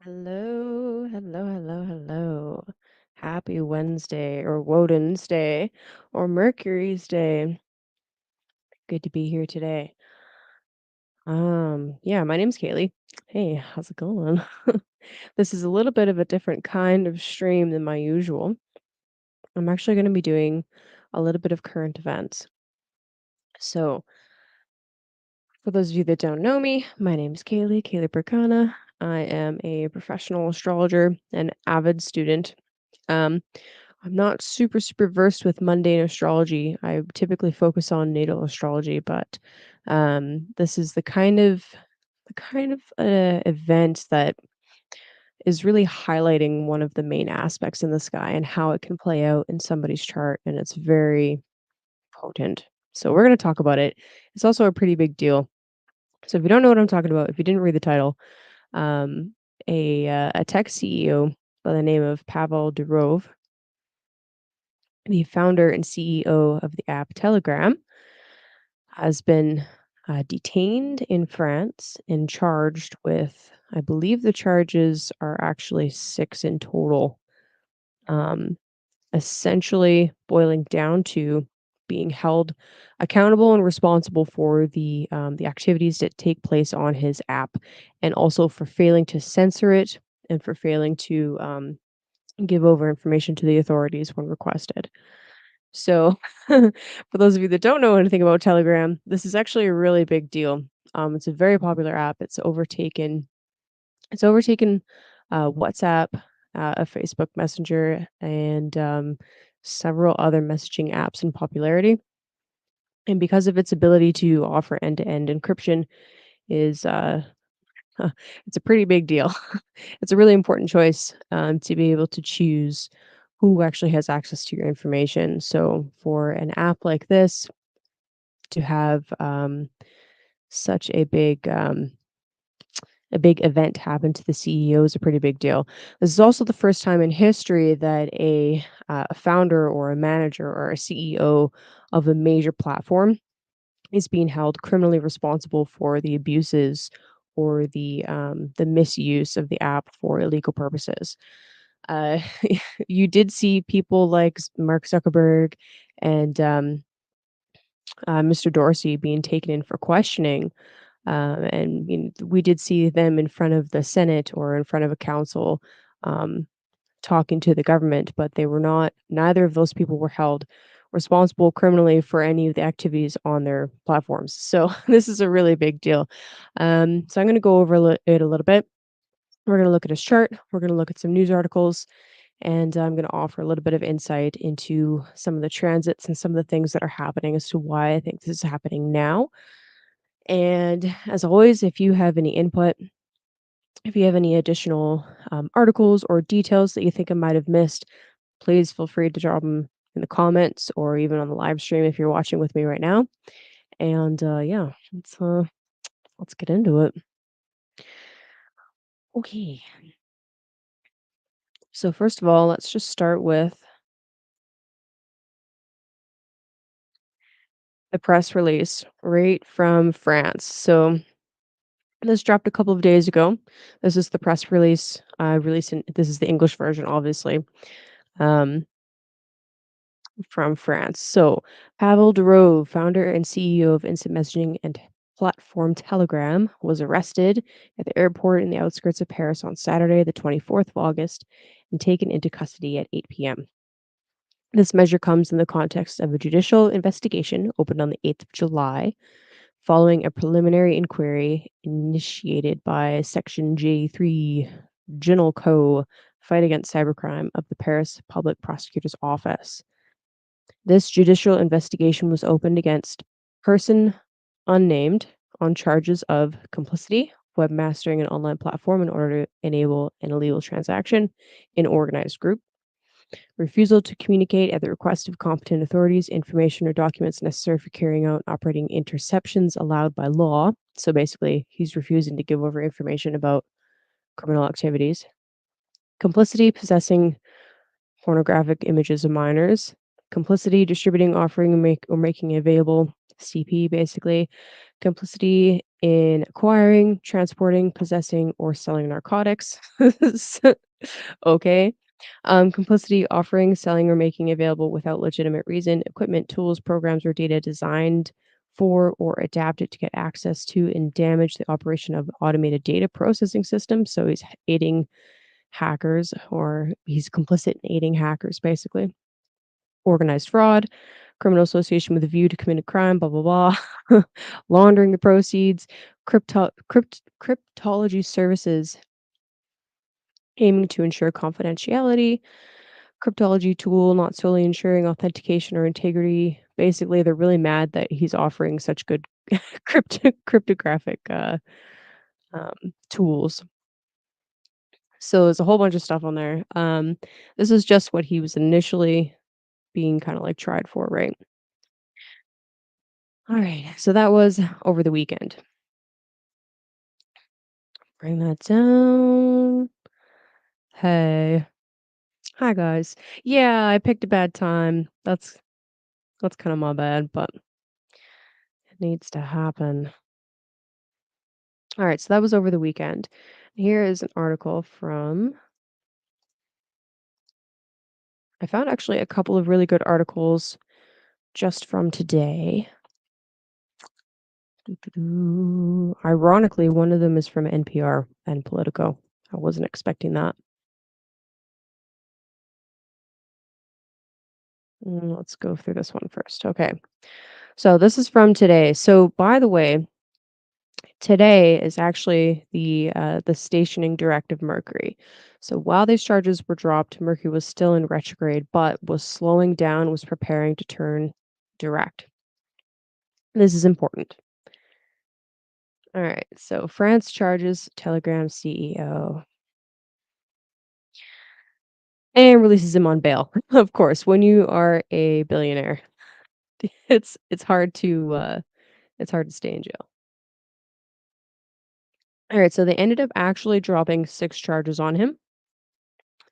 Hello, hello, hello, hello. Happy Wednesday or Woden's Day or Mercury's Day. Good to be here today. Yeah, my name's Kaylee. Hey, how's it going? This is a little bit of a different kind of stream than my usual. I'm actually going to be doing a little bit of current events. So, for those of you that don't know me, my name is Kaylee Burkana. I am a professional astrologer and avid student. Um, I'm not super versed with mundane astrology. I typically focus on natal astrology, but this is the kind of event that is really highlighting one of the main aspects in the sky and how it can play out in somebody's chart, and it's very potent. So we're going to talk about it. It's also a pretty big deal. So if you don't know what I'm talking about, if you didn't read the title, um, a tech CEO by the name of Pavel Durov, the founder and CEO of the app Telegram, has been detained in France and charged with, I believe the charges are actually six in total, um, essentially boiling down to being held accountable and responsible for the activities that take place on his app, and also for failing to censor it and for failing to give over information to the authorities when requested. So, for those of you that don't know anything about Telegram, this is actually a really big deal. It's a very popular app. It's overtaken WhatsApp, a Facebook Messenger, and several other messaging apps in popularity. And because of its ability to offer end-to-end encryption, is it's a pretty big deal. It's a really important choice to be able to choose who actually has access to your information. So for an app like this to have such a big event happen to the CEO is a pretty big deal. This is also the first time in history that a founder or a manager or a CEO of a major platform is being held criminally responsible for the abuses or the misuse of the app for illegal purposes. Uh, you did see people like Mark Zuckerberg and Mr. Dorsey being taken in for questioning, and we did see them in front of the Senate or in front of a council, um, talking to the government, but they were not. Neither of those people were held responsible criminally for any of the activities on their platforms. So this is a really big deal. So I'm going to go over it a little bit. We're going to look at his chart. We're going to look at some news articles, and I'm going to offer a little bit of insight into some of the transits and some of the things that are happening as to why I think this is happening now. And as always, if you have any input, if you have any additional articles or details that you think I might have missed, please feel free to drop them in the comments or even on the live stream if you're watching with me right now. And yeah, let's get into it. Okay. So first of all, let's just start with the press release right from France. So this dropped a couple of days ago. This is the press release released in this is the English version, obviously. Um, from France. So, Pavel Durov, founder and CEO of instant messaging and platform Telegram, was arrested at the airport in the outskirts of Paris on Saturday, the 24th of August, and taken into custody at 8 p.m. This measure comes in the context of a judicial investigation opened on the 8th of July, following a preliminary inquiry initiated by Section J3 General Co. Fight Against Cybercrime of the Paris Public Prosecutor's Office. This judicial investigation was opened against person unnamed on charges of complicity, webmastering an online platform in order to enable an illegal transaction in organized group, refusal to communicate at the request of competent authorities information or documents necessary for carrying out operating interceptions allowed by law. So basically, he's refusing to give over information about criminal activities. Complicity, possessing pornographic images of minors, complicity, distributing, offering, or making available, CP basically, complicity in acquiring, transporting, possessing, or selling narcotics. So okay. Complicity, offering, selling, or making available without legitimate reason, equipment, tools, programs, or data designed for or adapted to get access to and damage the operation of automated data processing systems. So he's aiding hackers, or he's complicit in aiding hackers, basically. Organized fraud, criminal association with a view to commit a crime, blah, blah, blah. Laundering the proceeds, cryptology services aiming to ensure confidentiality, cryptology tool not solely ensuring authentication or integrity. Basically, they're really mad that he's offering such good cryptographic tools. So there's a whole bunch of stuff on there. This is just what he was initially being kind of like tried for, right? All right. So that was over the weekend. Bring that down. Hey. Hi guys. Yeah, I picked a bad time. That's kind of my bad, but it needs to happen. All right, so that was over the weekend. Here is an article from I found actually a couple of really good articles just from today. Doo-doo-doo. Ironically, one of them is from NPR and Politico. I wasn't expecting that. Let's go through this one first. Okay. So this is from today. So by the way, today is actually the stationing direct of Mercury. So while these charges were dropped, Mercury was still in retrograde, but was slowing down, was preparing to turn direct. This is important. All right. So France charges Telegram CEO and releases him on bail. Of course, when you are a billionaire, it's hard to it's hard to stay in jail. All right, so they ended up actually dropping 6 charges on him,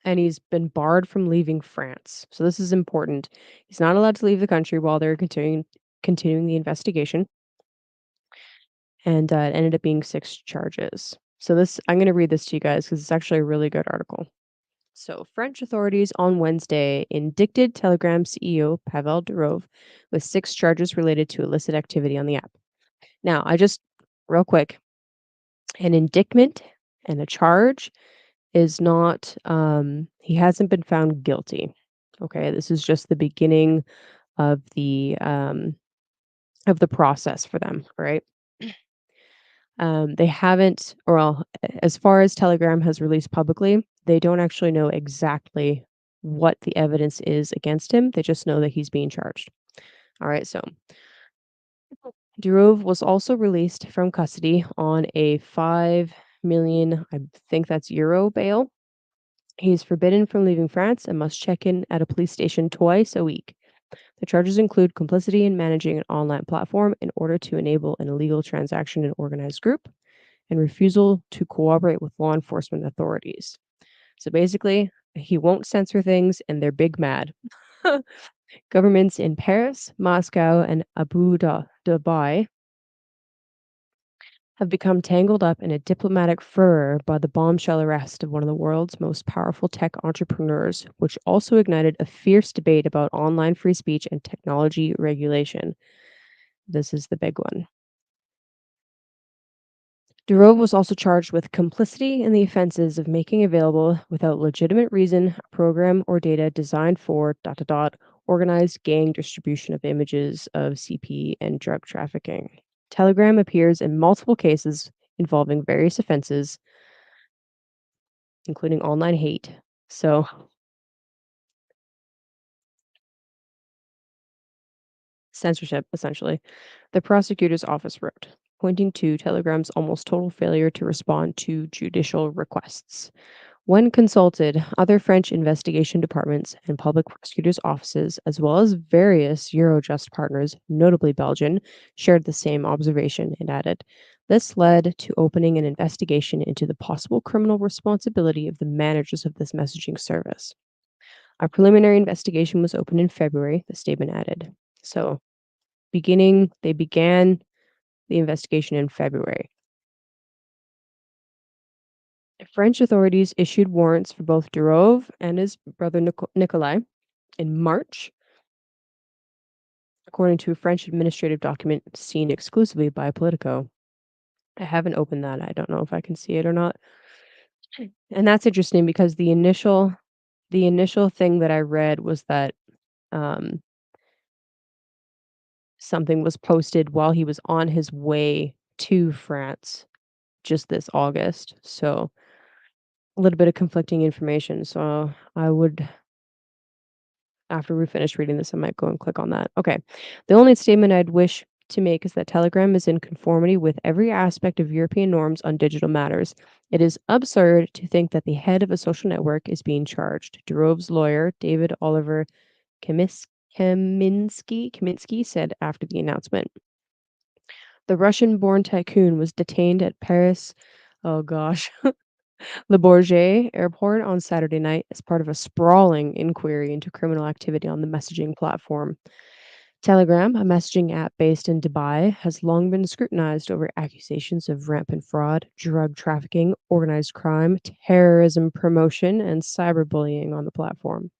and he's been barred from leaving France. So this is important. He's not allowed to leave the country while they're continuing the investigation, and it ended up being 6 charges. So this I'm going to read this to you guys because it's actually a really good article. So French authorities on Wednesday indicted Telegram CEO Pavel Durov with 6 charges related to illicit activity on the app. Now, I just real quick, an indictment and a charge is not he hasn't been found guilty. Okay, this is just the beginning of the process for them, right? They haven't, or well, as far as Telegram has released publicly, they don't actually know exactly what the evidence is against him. They just know that he's being charged. All right, so Durov was also released from custody on a 5 million, I think that's euro bail. He's forbidden from leaving France and must check in at a police station twice a week. The charges include complicity in managing an online platform in order to enable an illegal transaction in organized group and refusal to cooperate with law enforcement authorities. So basically, he won't censor things and they're big mad. Governments in Paris, Moscow, and Dubai have become tangled up in a diplomatic furor by the bombshell arrest of one of the world's most powerful tech entrepreneurs, which also ignited a fierce debate about online free speech and technology regulation. This is the big one. Durov was also charged with complicity in the offenses of making available, without legitimate reason, a program or data designed for organized gang distribution of images of CP and drug trafficking. Telegram appears in multiple cases involving various offenses, including online hate. So, censorship, essentially. The prosecutor's office wrote, pointing to Telegram's almost total failure to respond to judicial requests. When consulted, other French investigation departments and public prosecutors' offices, as well as various Eurojust partners, notably Belgian, shared the same observation and added, this led to opening an investigation into the possible criminal responsibility of the managers of this messaging service. A preliminary investigation was opened in February, the statement added. So, they began the investigation in February. French authorities issued warrants for both Durov and his brother Nikolai in March, according to a French administrative document seen exclusively by Politico. I haven't opened that. I don't know if I can see it or not. And that's interesting because the initial thing that I read was that um, something was posted while he was on his way to France just this August. So a little bit of conflicting information. So I would, after we finish reading this, I might go and click on that. Okay. The only statement I'd wish to make is that Telegram is in conformity with every aspect of European norms on digital matters. It is absurd to think that the head of a social network is being charged. Durov's lawyer, David Oliver Kaminsky said after the announcement. The Russian-born tycoon was detained at Paris, oh gosh, Le Bourget airport on Saturday night as part of a sprawling inquiry into criminal activity on the messaging platform. Telegram, a messaging app based in Dubai, has long been scrutinized over accusations of rampant fraud, drug trafficking, organized crime, terrorism promotion, and cyberbullying on the platform.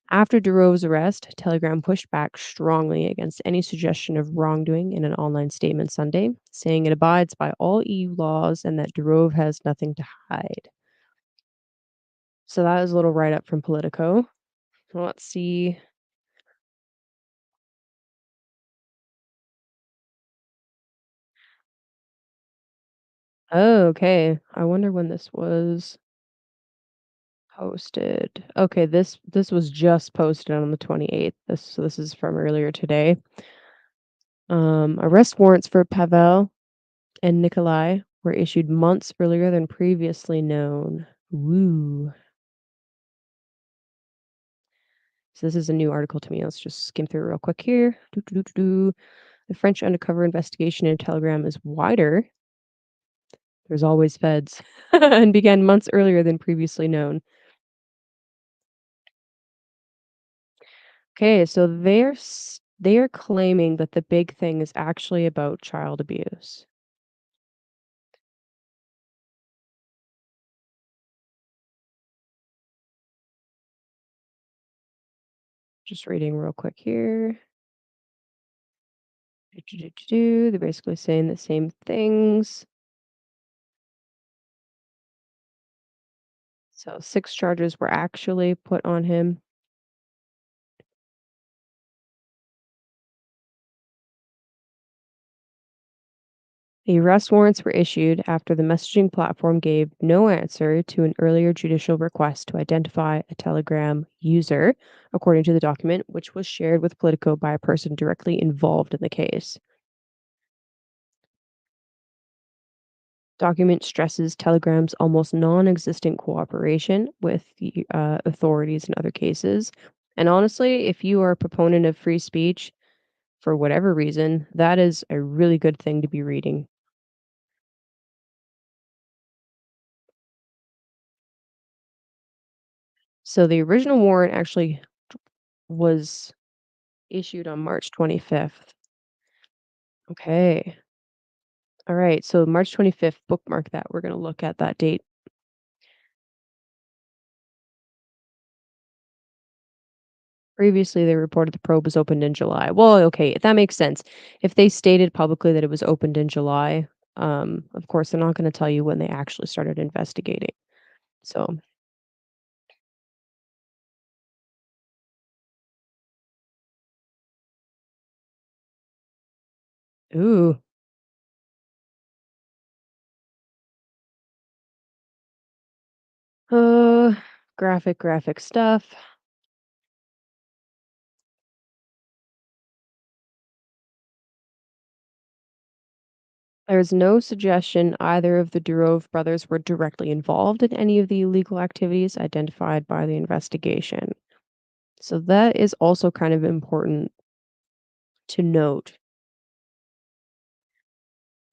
After Durov's arrest, Telegram pushed back strongly against any suggestion of wrongdoing in an online statement Sunday, saying it abides by all EU laws and that Durov has nothing to hide. So that is a little write up from Politico. Let's see. Oh, okay. I wonder when this was posted. Okay, this was just posted on the 28th. This is from earlier today. Arrest warrants for Pavel and Nikolai were issued months earlier than previously known. Woo. So this is a new article to me. Let's just skim through real quick here. Doo. The French undercover investigation in Telegram is wider. There's always feds and began months earlier than previously known. Okay, so they are claiming that the big thing is actually about child abuse. Just reading real quick here. They're basically saying the same things. So 6 charges were actually put on him. The arrest warrants were issued after the messaging platform gave no answer to an earlier judicial request to identify a Telegram user, according to the document, which was shared with Politico by a person directly involved in the case. Document stresses Telegram's almost non-existent cooperation with the authorities in other cases. And honestly, if you are a proponent of free speech, for whatever reason, that is a really good thing to be reading. So the original warrant actually was issued on March 25th. Okay. All right. So March 25th, bookmark that. We're going to look at that date. Previously, they reported the probe was opened in July. Well, okay, that makes sense. If they stated publicly that it was opened in July, of course, they're not going to tell you when they actually started investigating. So, ooh, uh, graphic stuff. There's no suggestion either of the Durov brothers were directly involved in any of the illegal activities identified by the investigation. So that is also kind of important to note.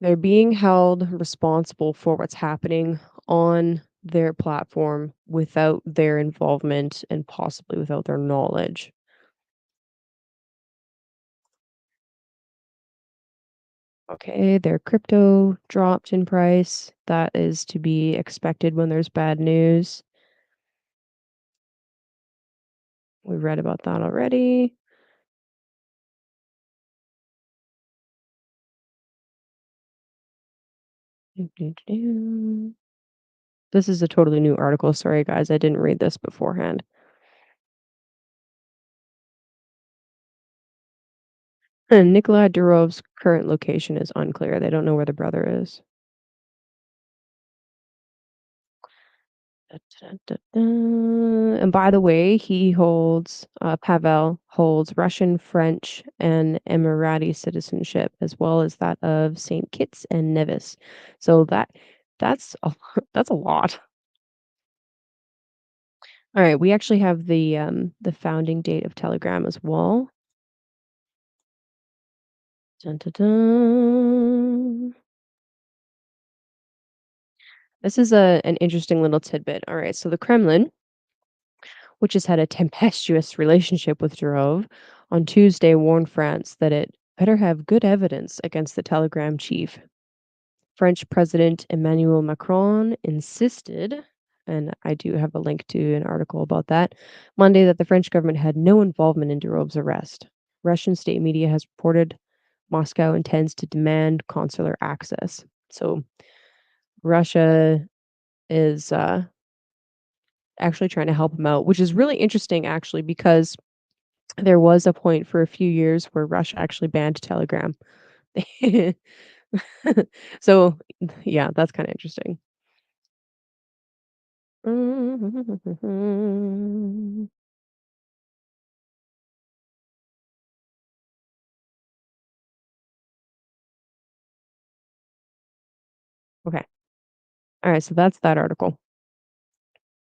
They're being held responsible for what's happening on their platform without their involvement and possibly without their knowledge. Okay, their crypto dropped in price. That is to be expected when there's bad news. We read about that already. Doo-doo-doo. This is a totally new article. Sorry, guys, I didn't read this beforehand. And Nikolai Durov's current location is unclear. They don't know where the brother is. And by the way, Pavel holds Russian, French, and Emirati citizenship, as well as that of Saint Kitts and Nevis. So that's a, that's a lot. All right, we actually have the founding date of Telegram as well. Dun, dun, dun. This is an interesting little tidbit. All right, so the Kremlin, which has had a tempestuous relationship with Durov, on Tuesday warned France that it better have good evidence against the Telegram chief. French President Emmanuel Macron insisted, and I do have a link to an article about that, Monday that the French government had no involvement in Durov's arrest. Russian state media has reported Moscow intends to demand consular access. So Russia is actually trying to help him out, which is really interesting actually because there was a point for a few years where Russia actually banned Telegram. So, yeah, that's kinda interesting. Okay. Alright, so that's that article.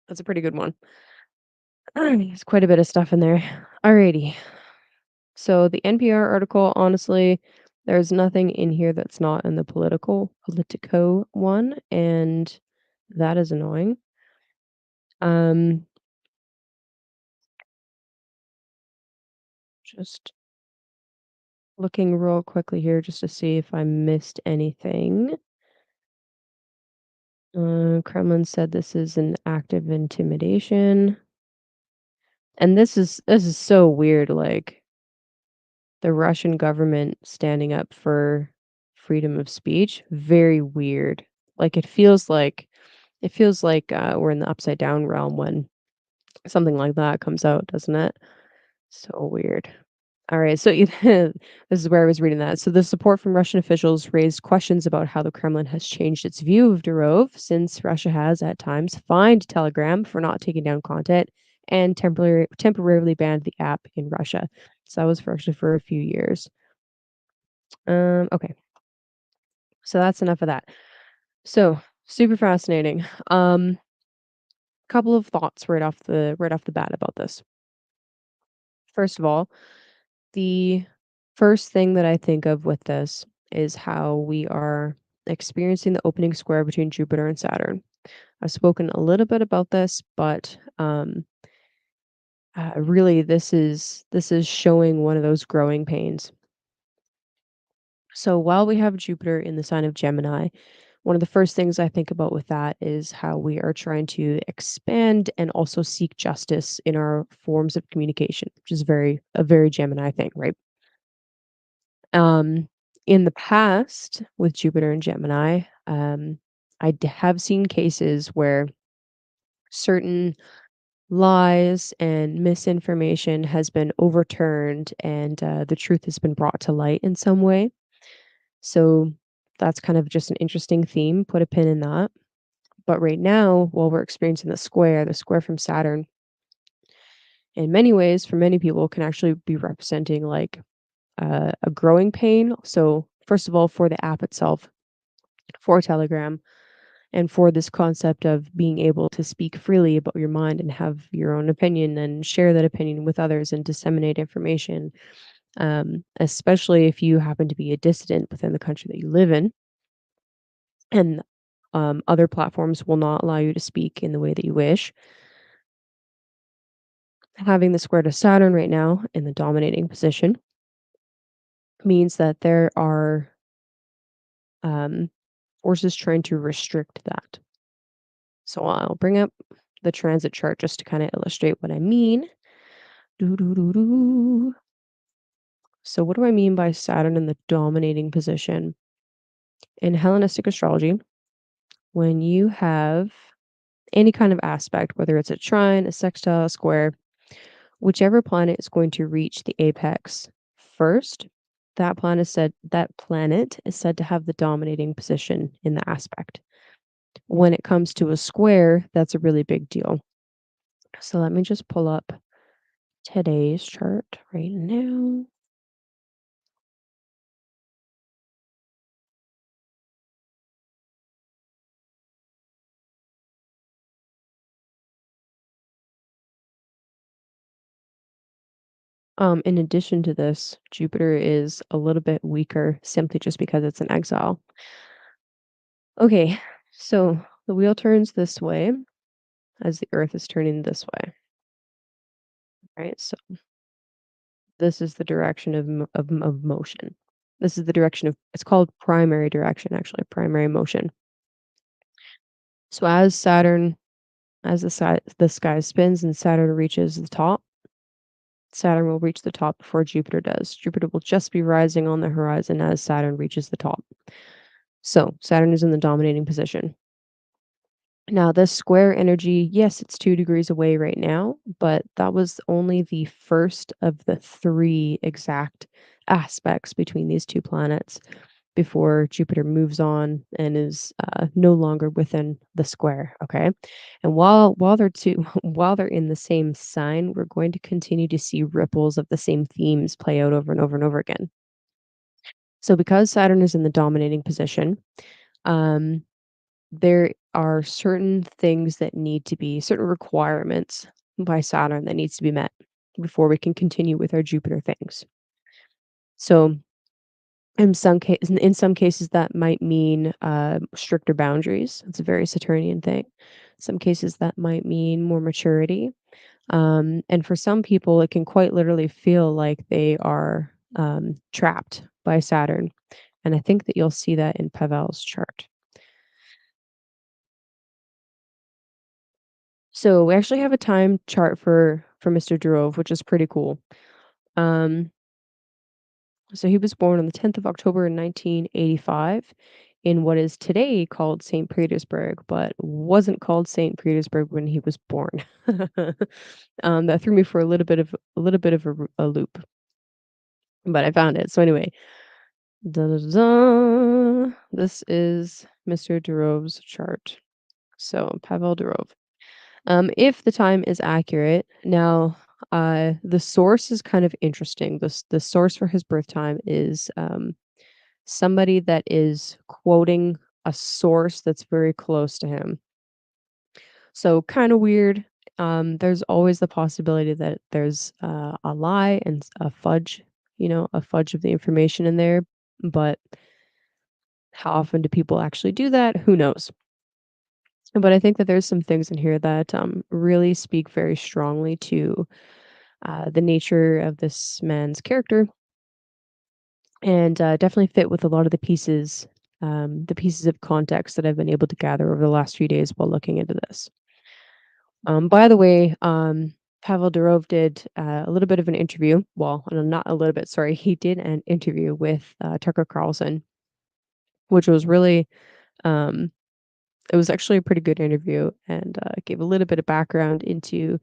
That's a pretty good one. There's quite a bit of stuff in there. Alrighty. So the NPR article, honestly, there's nothing in here that's not in the Politico one, and that is annoying. Um, just looking real quickly here just to see if I missed anything. Kremlin said this is an act of intimidation. And this is so weird, like the Russian government standing up for freedom of speech. Very weird. Like it feels like we're in the upside down realm when something like that comes out, doesn't it? So weird. All right, so this is where I was reading that. So the support from Russian officials raised questions about how the Kremlin has changed its view of Durov since Russia has at times fined Telegram for not taking down content and temporarily banned the app in Russia. So that was for a few years. Okay, so that's enough of that. So super fascinating. Couple of thoughts right off the bat about this. First of all, the first thing that I think of with this is how we are experiencing the opening square between Jupiter and Saturn. I've spoken a little bit about this, but really, this is showing one of those growing pains. So while we have Jupiter in the sign of Gemini, one of the first things I think about with that is how we are trying to expand and also seek justice in our forms of communication, which is a very Gemini thing, right? Um, in the past, with Jupiter and Gemini, have seen cases where certain lies and misinformation has been overturned and the truth has been brought to light in some way. So that's kind of just an interesting theme. Put a pin in that. But right now, while we're experiencing the square from Saturn, in many ways, for many people, can actually be representing like a growing pain. So, first of all, for the app itself, for Telegram, and for this concept of being able to speak freely about your mind and have your own opinion and share that opinion with others and disseminate information, especially if you happen to be a dissident within the country that you live in. And other platforms will not allow you to speak in the way that you wish. Having the square to Saturn right now in the dominating position means that there are um, forces trying to restrict that. So I'll bring up the transit chart just to kind of illustrate what I mean. Doo, doo, doo, doo. So, what do I mean by Saturn in the dominating position? In Hellenistic astrology, when you have any kind of aspect, whether it's a trine, a sextile, a square, whichever planet is going to reach the apex first, that planet is said to have the dominating position in the aspect. When it comes to a square, that's a really big deal. So let me just pull up today's chart right now. In addition to this, Jupiter is a little bit weaker simply just because it's an exile. Okay, so the wheel turns this way as the Earth is turning this way, right? So this is the direction of motion. This is the direction of it's called primary direction, actually, primary motion. So as the sky spins and Saturn reaches the top, Saturn will reach the top before Jupiter does. Jupiter will just be rising on the horizon as Saturn reaches the top. So Saturn is in the dominating position. Now, this square energy, yes, it's 2 degrees away right now, but that was only the first of the 3 exact aspects between these 2 planets before Jupiter moves on and is, no longer within the square, okay? And while they're while they're in the same sign, we're going to continue to see ripples of the same themes play out over and over and over again. So because Saturn is in the dominating position, um there are certain things that need to be certain requirements by Saturn that needs to be met before we can continue with our Jupiter things. So in some cases that might mean stricter boundaries. It's a very Saturnian thing. Some cases that might mean more maturity. And for some people, it can quite literally feel like they are trapped by Saturn. And I think that you'll see that in Pavel's chart. So we actually have a time chart for Mr. Durov, which is pretty cool. Um, so he was born on the 10th of October in 1985 in what is today called St. Petersburg, but wasn't called St. Petersburg when he was born. That threw me for a loop, but I found it. So anyway, da, da, da, da. This is Mr. Durov's chart. So Pavel Durov. If the time is accurate, now the source is kind of interesting. The source for his birth time is somebody that is quoting a source that's very close to him. So kind of weird. There's always the possibility that there's a lie and a fudge, a fudge of the information in there. But how often do people actually do that? Who knows? But I think that there's some things in here that really speak very strongly to the nature of this man's character and definitely fit with a lot of the pieces of context that I've been able to gather over the last few days while looking into this. By the way, Pavel Durov did a little bit of an interview. Well, no, not a little bit, sorry. He did an interview with Tucker Carlson, which was really, um, it was actually a pretty good interview and gave a little bit of background into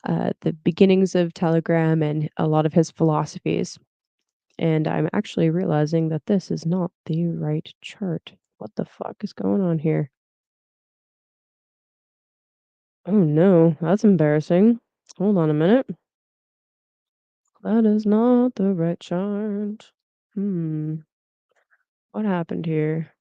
the beginnings of Telegram and a lot of his philosophies. And I'm actually realizing that this is not the right chart. What the fuck is going on here? Oh no, that's embarrassing. Hold on a minute. That is not the right chart. What happened here?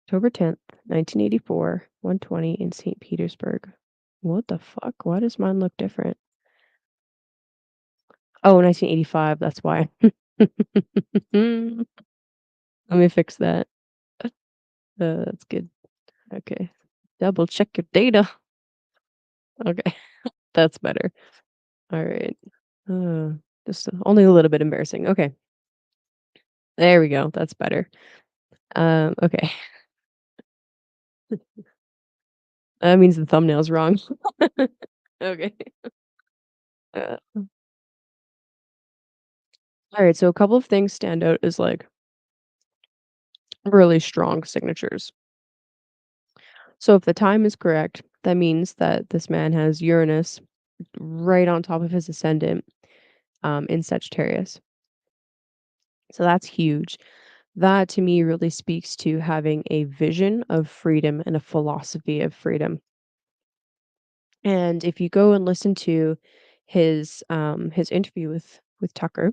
October 10th, 1984, 1:20 in St. Petersburg. What the fuck? Why does mine look different? Oh, 1985, that's why. Let me fix that. That's good. Okay. Double check your data. Okay, that's better. Alright. Uh, just only a little bit embarrassing. Okay, there we go, that's better. Okay. That means the thumbnail's wrong. Okay. Uh, alright, so a couple of things stand out as, like, really strong signatures. So if the time is correct, that means that this man has Uranus right on top of his ascendant, in Sagittarius. So that's huge. That to me really speaks to having a vision of freedom and a philosophy of freedom. And if you go and listen to his interview with Tucker,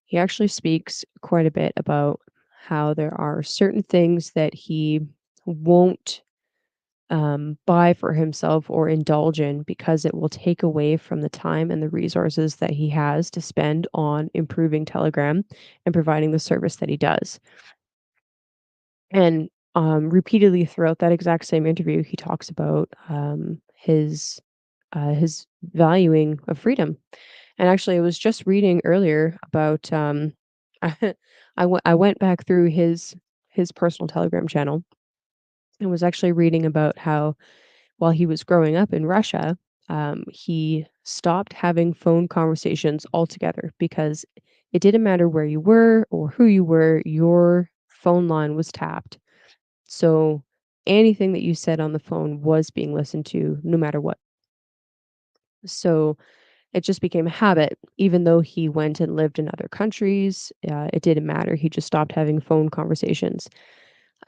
he actually speaks quite a bit about how there are certain things that he won't buy for himself or indulge in because it will take away from the time and the resources that he has to spend on improving Telegram and providing the service that he does. And repeatedly throughout that exact same interview, he talks about his valuing of freedom. And actually, I was just reading earlier about I, I went back through his personal Telegram channel and was actually reading about how while he was growing up in Russia, he stopped having phone conversations altogether because it didn't matter where you were or who you were, your phone line was tapped. So anything that you said on the phone was being listened to no matter what. So it just became a habit. Even though he went and lived in other countries, it didn't matter. He just stopped having phone conversations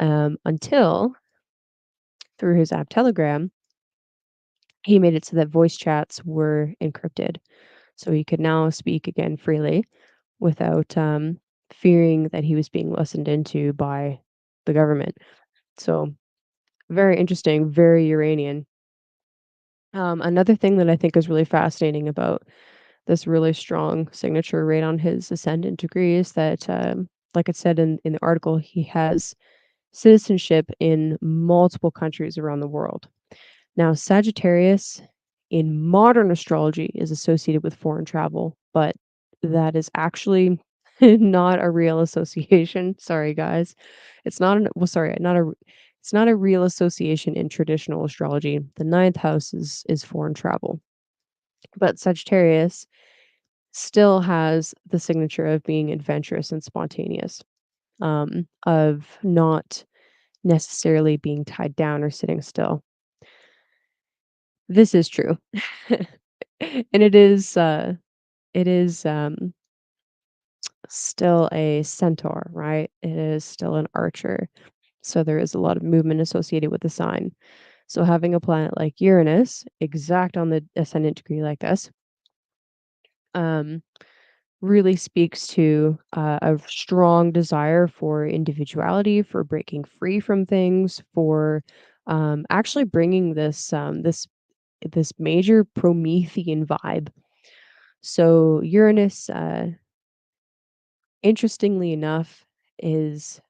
until through his app Telegram, he made it so that voice chats were encrypted. So he could now speak again freely without fearing that he was being listened into by the government. So very interesting, very Uranian. Another thing that I think is really fascinating about this really strong signature rate on his ascendant degree is that, like it said in the article, he has citizenship in multiple countries around the world. Now, Sagittarius in modern astrology is associated with foreign travel, but that is actually not a real association. Sorry, guys. It's not an well, sorry, not a it's not a real association in traditional astrology. The ninth house is foreign travel. But Sagittarius still has the signature of being adventurous and spontaneous, of not necessarily being tied down or sitting still. This is true. And it is still a centaur, right? It is still an archer. So there is a lot of movement associated with the sign. So having a planet like Uranus exact on the ascendant degree like this, um, really speaks to a strong desire for individuality, for breaking free from things, for actually bringing this major Promethean vibe. So Uranus, interestingly enough, is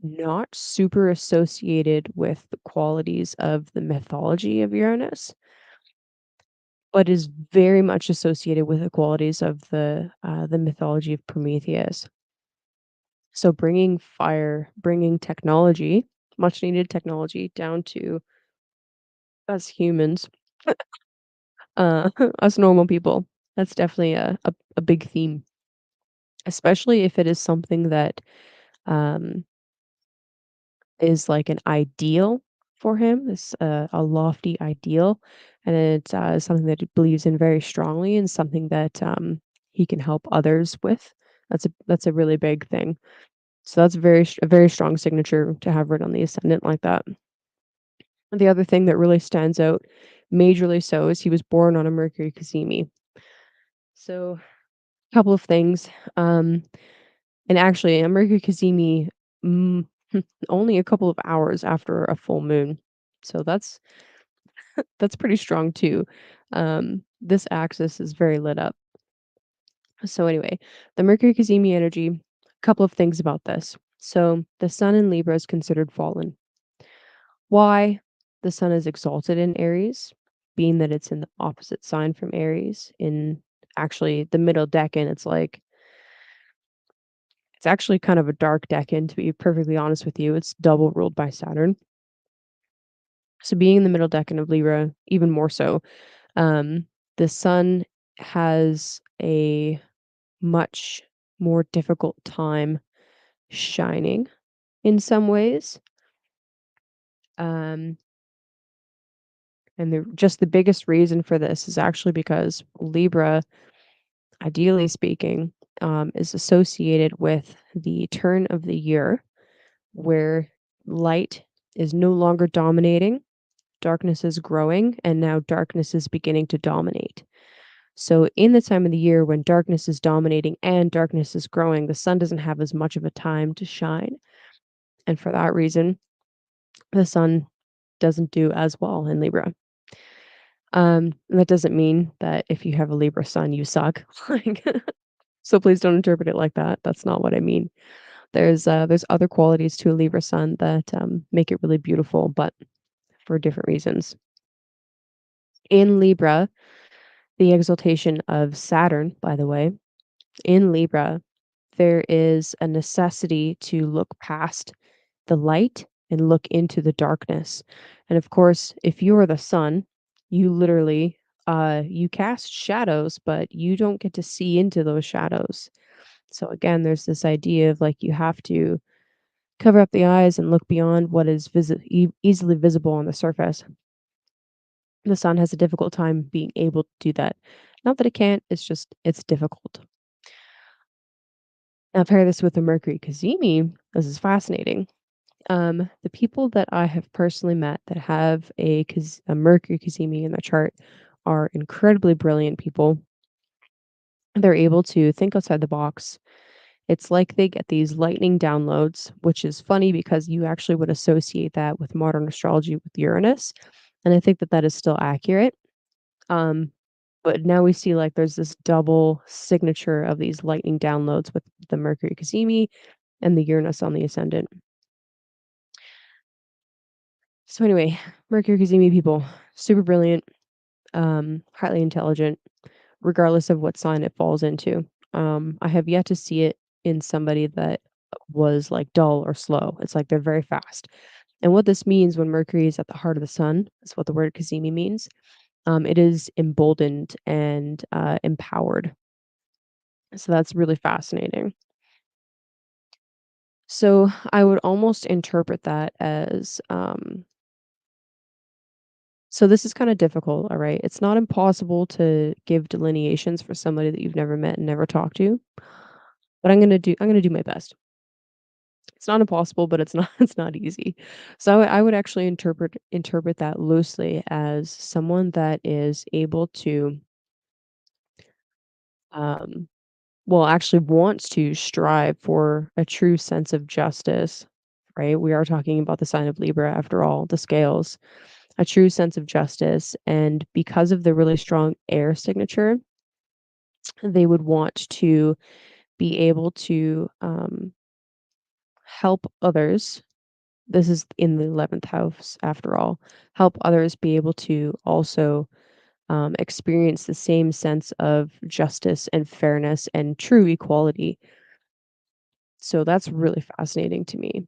not super associated with the qualities of the mythology of Uranus, but is very much associated with the qualities of the mythology of Prometheus. So bringing fire, bringing technology, much needed technology down to us humans, us normal people. That's definitely a big theme, especially if it is something that um, is like an ideal for him, this a lofty ideal, and it's something that he believes in very strongly and something that he can help others with. That's a really big thing. So that's a very strong signature to have written on the ascendant like that. The other thing that really stands out, majorly so, is he was born on a Mercury Cazimi. So, a couple of things. Um, and actually, a Mercury Cazimi, mm, only a couple of hours after a full moon. So that's pretty strong too. This axis is very lit up. So anyway, the Mercury Cazimi energy. A couple of things about this. So the Sun in Libra is considered fallen. Why? The sun is exalted in Aries, being that it's in the opposite sign from Aries in actually the middle decan. It's actually kind of a dark decan, to be perfectly honest with you. It's double ruled by Saturn. So being in the middle decan of Libra, even more so, um, the sun has a much more difficult time shining in some ways. Um, and just the biggest reason for this is actually because Libra, ideally speaking, is associated with the turn of the year where light is no longer dominating, darkness is growing, and now darkness is beginning to dominate. So, in the time of the year when darkness is dominating and darkness is growing, the sun doesn't have as much of a time to shine. And for that reason, the sun doesn't do as well in Libra. That doesn't mean that if you have a Libra sun, you suck. Like, so please don't interpret it like that. That's not what I mean. There's other qualities to a Libra sun that make it really beautiful, but for different reasons. In Libra, the exaltation of Saturn, by the way, in Libra, there is a necessity to look past the light and look into the darkness. And of course, if you are the sun, you literally you cast shadows, but you don't get to see into those shadows. So again, there's this idea of like you have to cover up the eyes and look beyond what is easily visible on the surface. The sun has a difficult time being able to do that. Not that it can't, it's just it's difficult. Now pair this with the Mercury Cazimi. This is fascinating. The people that I have personally met that have a Mercury Cazimi in their chart are incredibly brilliant people. They're able to think outside the box. It's like they get these lightning downloads, which is funny because you actually would associate that with modern astrology with Uranus, and I think that that is still accurate. Um, but now we see like there's this double signature of these lightning downloads with the Mercury Cazimi and the Uranus on the ascendant. So anyway, Mercury Cazimi people, super brilliant, highly intelligent, regardless of what sign it falls into. I have yet to see it in somebody that was like dull or slow. It's like they're very fast. And what this means when Mercury is at the heart of the sun, is what the word Cazimi means. It is emboldened and empowered. So that's really fascinating. So I would almost interpret that as so this is kind of difficult, all right? It's not impossible to give delineations for somebody that you've never met and never talked to, but I'm gonna do my best. It's not impossible, but it's not it's not easy. So I would actually interpret that loosely as someone that is able to um well, actually wants to strive for a true sense of justice, right? We are talking about the sign of Libra after all, the scales, a true sense of justice. And because of the really strong air signature, they would want to be able to help others. This is in the 11th house after all, help others be able to also experience the same sense of justice and fairness and true equality. So that's really fascinating to me.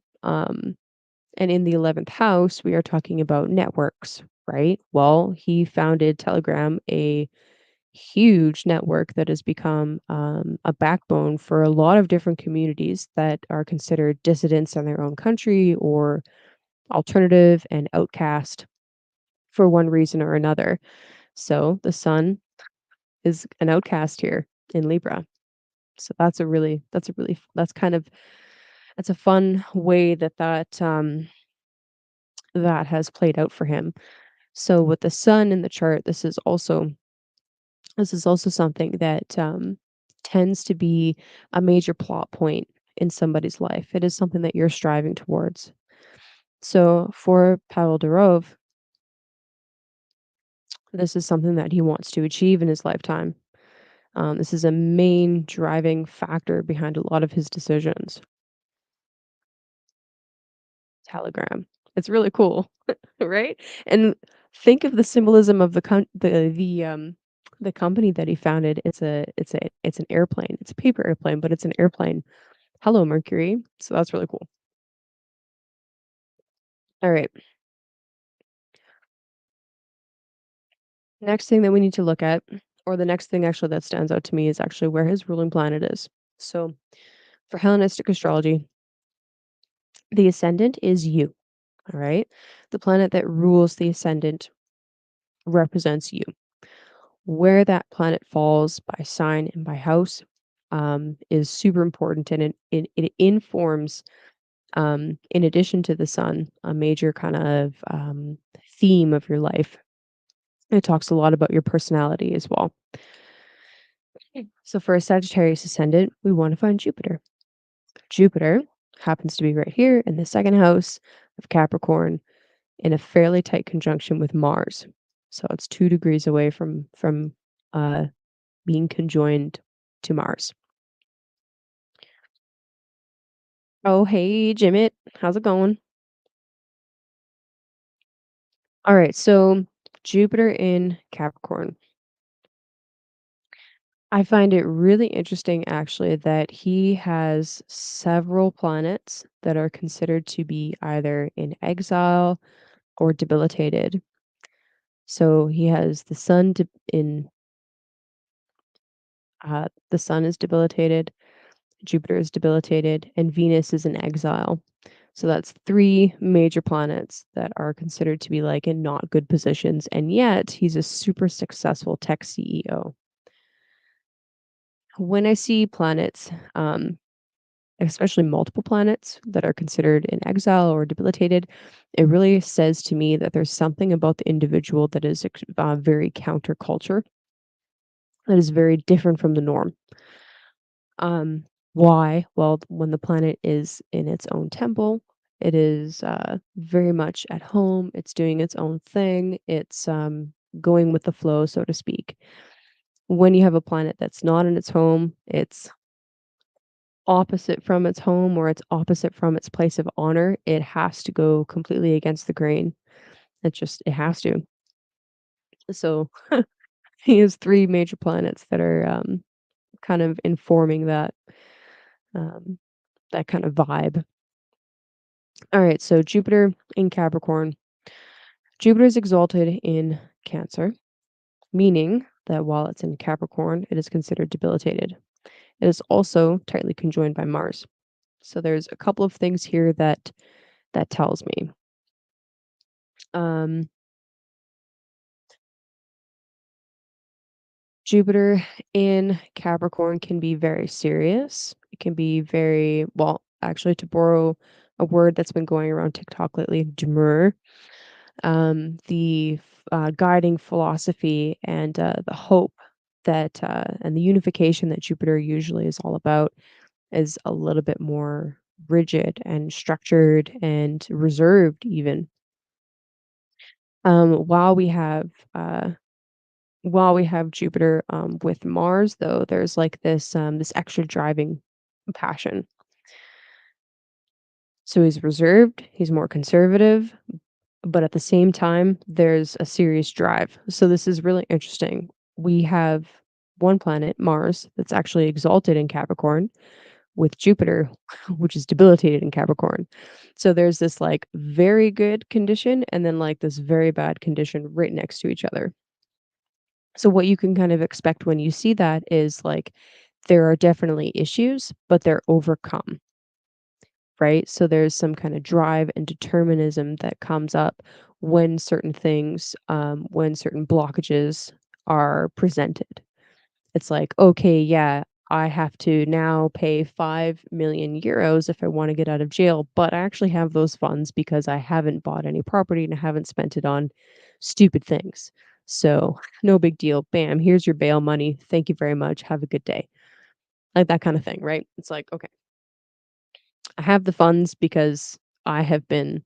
And in the 11th house, we are talking about networks, right? Well, he founded Telegram, a huge network that has become a backbone for a lot of different communities that are considered dissidents in their own country or alternative and outcast for one reason or another. So the sun is an outcast here in Libra. So that's kind of that's a fun way that that has played out for him. So with the sun in the chart, this is also something that tends to be a major plot point in somebody's life. It is something that you're striving towards. So for Pavel Durov, this is something that he wants to achieve in his lifetime. This is a main driving factor behind a lot of his decisions. Telegram. It's really cool, right? And think of the symbolism of the company that he founded. It's an airplane. It's a paper airplane, but it's an airplane. Hello, Mercury. So that's really cool. All right. Next thing that we need to look at, or the next thing actually that stands out to me is actually where his ruling planet is. So for Hellenistic astrology, the ascendant is you. All right. The planet that rules the ascendant represents you. Where that planet falls by sign and by house is super important, and it informs, in addition to the sun, a major kind of theme of your life. It talks a lot about your personality as well. So for a Sagittarius ascendant, we want to find Jupiter. Jupiter happens to be right here in the second house of Capricorn in a fairly tight conjunction with Mars. So it's 2 degrees away from uh, being conjoined to Mars. Oh, hey, Jimmy. How's it going? All right, so Jupiter in Capricorn. I find it really interesting actually that he has several planets that are considered to be either in exile or debilitated. So he has the sun is debilitated, Jupiter is debilitated, and Venus is in exile. So that's 3 major planets that are considered to be, like, in not good positions, and yet he's a super successful tech CEO. When I see planets, especially multiple planets that are considered in exile or debilitated, it really says to me that there's something about the individual that is very counterculture, that is very different from the norm. Why? Well, when the planet is in its own temple, it is very much at home. It's doing its own thing. It's going with the flow, so to speak. When you have a planet that's not in its home, it's opposite from its home or it's opposite from its place of honor. It has to go completely against the grain. It has to. So he has 3 major planets that are kind of informing um, that kind of vibe. All right, so Jupiter in Capricorn. Jupiter is exalted in Cancer, meaning that while it's in Capricorn, it is considered debilitated. It is also tightly conjoined by Mars. So there's a couple of things here that tells me. Um, Jupiter in Capricorn can be very serious. It can be very, well, actually, to borrow a word that's been going around TikTok lately, demure. The guiding philosophy and the hope and the unification that Jupiter usually is all about is a little bit more rigid and structured and reserved, even. Um, while we have uh, while we have Jupiter with Mars, though, there's like this extra driving passion. So he's reserved. He's more conservative. But at the same time, there's a serious drive. So this is really interesting. We have one planet, Mars, that's actually exalted in Capricorn with Jupiter, which is debilitated in Capricorn. So there's this like very good condition and then like this very bad condition right next to each other. So what you can kind of expect when you see that is like there are definitely issues, but they're overcome, right? So there's some kind of drive and determinism that comes up when certain blockages are presented. It's like, okay, yeah, I have to now pay 5 million euros if I want to get out of jail, but I actually have those funds because I haven't bought any property and I haven't spent it on stupid things. So, no big deal. Bam, here's your bail money. Thank you very much. Have a good day. Like that kind of thing, right? It's like, okay, I have the funds because I have been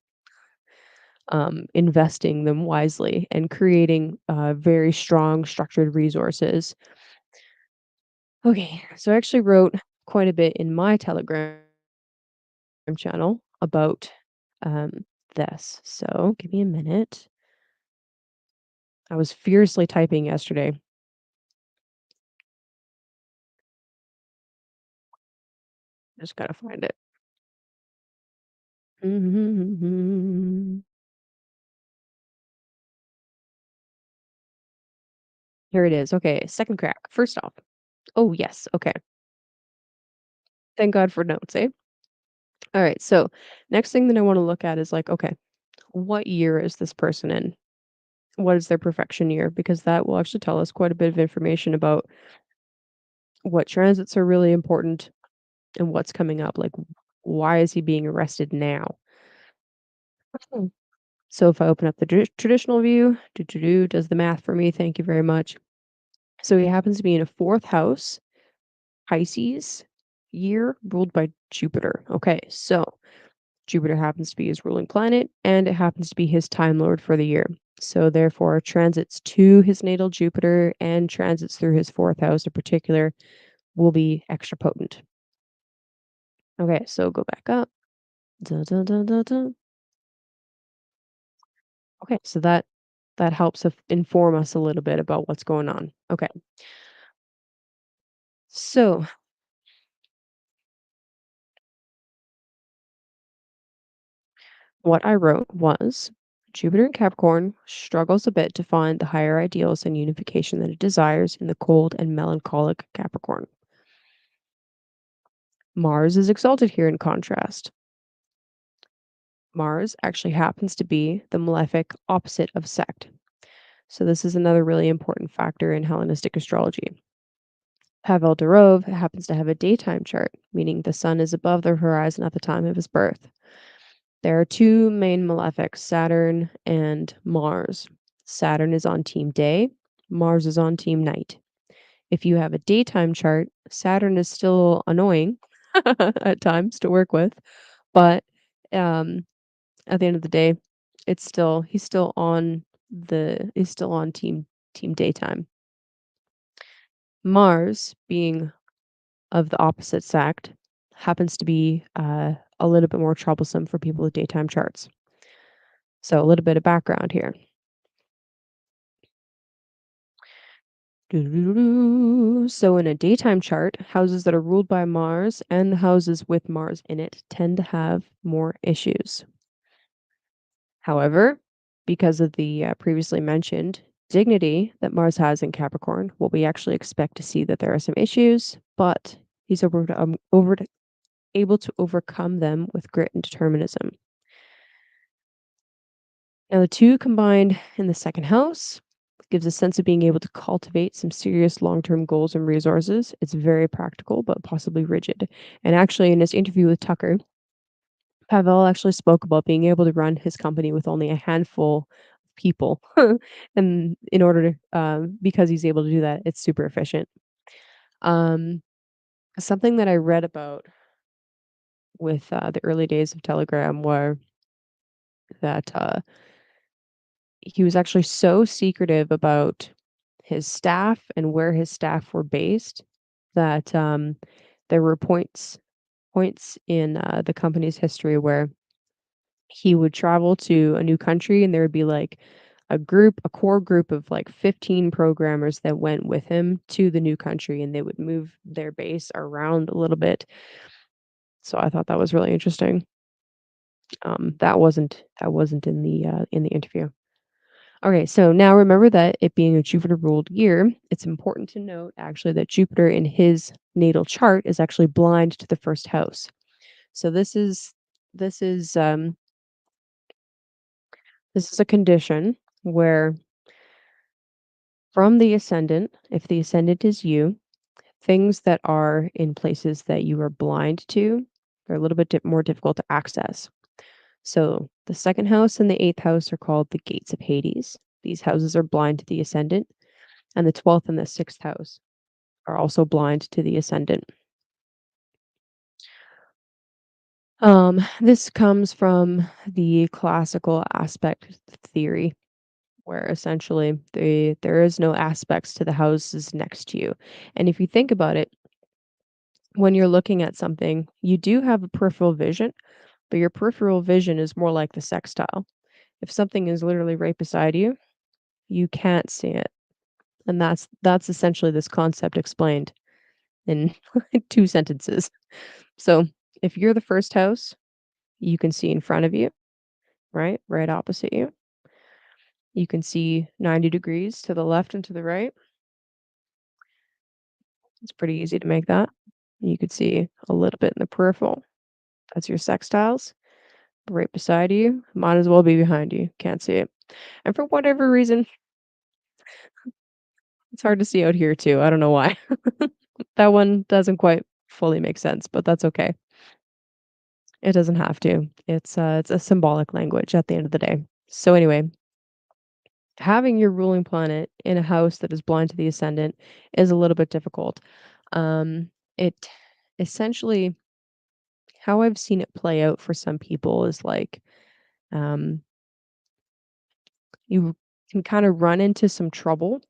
investing them wisely and creating very strong structured resources. Okay, so I actually wrote quite a bit in my Telegram channel about um, this. So give me a minute. I was fiercely typing yesterday. Just gotta find it. Here it is. Okay, second crack. First off, oh yes, okay. Thank God for notes, eh? All right, so next thing that I want to look at is like, okay, what year is this person in? What is their perfection year? Because that will actually tell us quite a bit of information about what transits are really important and what's coming up. Like, why is he being arrested now? Hmm. So if I open up the traditional view, does the math for me. Thank you very much. So he happens to be in a fourth house, Pisces year, ruled by Jupiter. Okay, so Jupiter happens to be his ruling planet, and it happens to be his time lord for the year. So therefore, transits to his natal Jupiter and transits through his fourth house in particular will be extra potent. Okay, so go back up. Dun, dun, dun, dun, dun. Okay, so that helps inform us a little bit about what's going on. Okay, so what I wrote was Jupiter in Capricorn struggles a bit to find the higher ideals and unification that it desires in the cold and melancholic Capricorn. Mars is exalted here in contrast. Mars actually happens to be the malefic opposite of sect. So this is another really important factor in Hellenistic astrology. Pavel Durov happens to have a daytime chart, meaning the sun is above the horizon at the time of his birth. There are two main malefics, Saturn and Mars. Saturn is on team day, Mars is on team night. If you have a daytime chart, Saturn is still annoying at times to work with, but um, at the end of the day, he's still on team daytime. Mars, being of the opposite sect, happens to be a little bit more troublesome for people with daytime charts. So a little bit of background here. Doo-doo-doo-doo. So in a daytime chart, houses that are ruled by Mars and the houses with Mars in it tend to have more issues. However, because of the previously mentioned dignity that Mars has in Capricorn, well, we actually expect to see that there are some issues, but he's able to overcome them with grit and determinism. Now, the two combined in the second house gives a sense of being able to cultivate some serious long term goals and resources. It's very practical, but possibly rigid. And actually, in his interview with Tucker, Pavel actually spoke about being able to run his company with only a handful of people. And in order to, because he's able to do that, it's super efficient. Um, Something that I read about with the early days of Telegram were that he was actually so secretive about his staff and where his staff were based that there were points in the company's history where he would travel to a new country and there would be like a core group of like 15 programmers that went with him to the new country and they would move their base around a little bit. So I thought that was really interesting. That wasn't in the interview. Okay, so now remember that it being a Jupiter ruled year, it's important to note actually that Jupiter in his natal chart is actually blind to the first house. So this is um this is a condition where from the ascendant, if the ascendant is you, things that are in places that you are blind to, they're a little bit more difficult to access. So the second house and the eighth house are called the gates of Hades. These houses are blind to the ascendant, and the 12th and the sixth house are also blind to the ascendant. This comes from the classical aspect theory, where essentially there is no aspects to the houses next to you. And if you think about it, when you're looking at something, you do have a peripheral vision, but your peripheral vision is more like the sextile. If something is literally right beside you, you can't see it. And that's essentially this concept explained in 2 sentences. So, if you're the first house, you can see in front of you, right? Right opposite you. You can see 90 degrees to the left and to the right. It's pretty easy to make that. You could see a little bit in the peripheral. That's your sextiles. Right beside you, might as well be behind you. Can't see it. And for whatever reason, it's hard to see out here too. I don't know why. That one doesn't quite fully make sense, but that's okay. It doesn't have to. It's a symbolic language at the end of the day. So anyway, having your ruling planet in a house that is blind to the ascendant is a little bit difficult. It essentially how I've seen it play out for some people is like um, you can kind of run into some trouble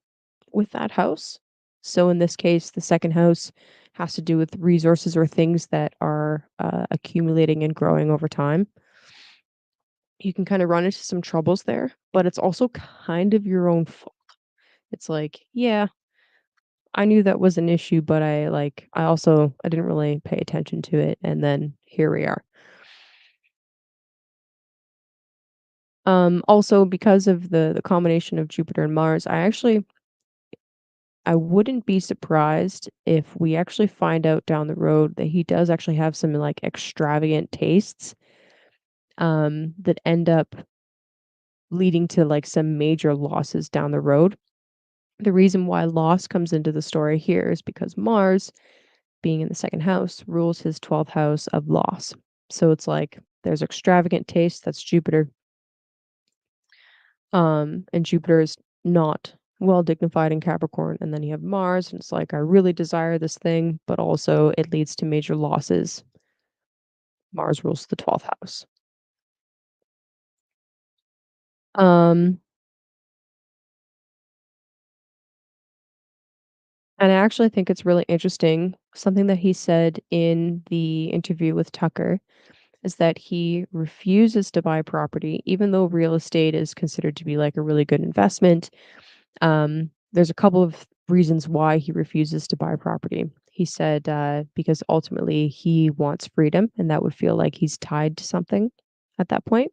with that house. So in this case, the second house has to do with resources or things that are accumulating and growing over time. You can kind of run into some troubles there, but it's also kind of your own fault. It's like, yeah, I knew that was an issue, but I didn't really pay attention to it, and then here we are. Also because of the combination of Jupiter and Mars, I wouldn't be surprised if we actually find out down the road that he does actually have some like extravagant tastes that end up leading to like some major losses down the road. The reason why loss comes into the story here is because Mars, being in the second house, rules his 12th house of loss. So it's like there's extravagant taste, that's Jupiter. And Jupiter is not well dignified in Capricorn. And then you have Mars, and it's like, I really desire this thing, but also it leads to major losses. Mars rules the 12th house. Um, and I actually think it's really interesting. Something that he said in the interview with Tucker is that he refuses to buy property, even though real estate is considered to be like a really good investment. There's a couple of reasons why he refuses to buy property. He said because ultimately he wants freedom, and that would feel like he's tied to something at that point.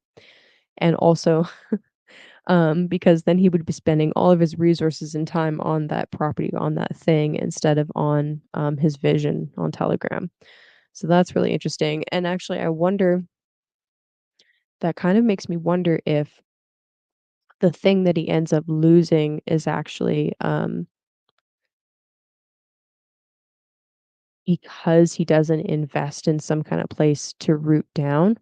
And also, because then he would be spending all of his resources and time on that property, on that thing, instead of on his vision on Telegram. So that's really interesting. And actually, that kind of makes me wonder if the thing that he ends up losing is actually because he doesn't invest in some kind of place to root down.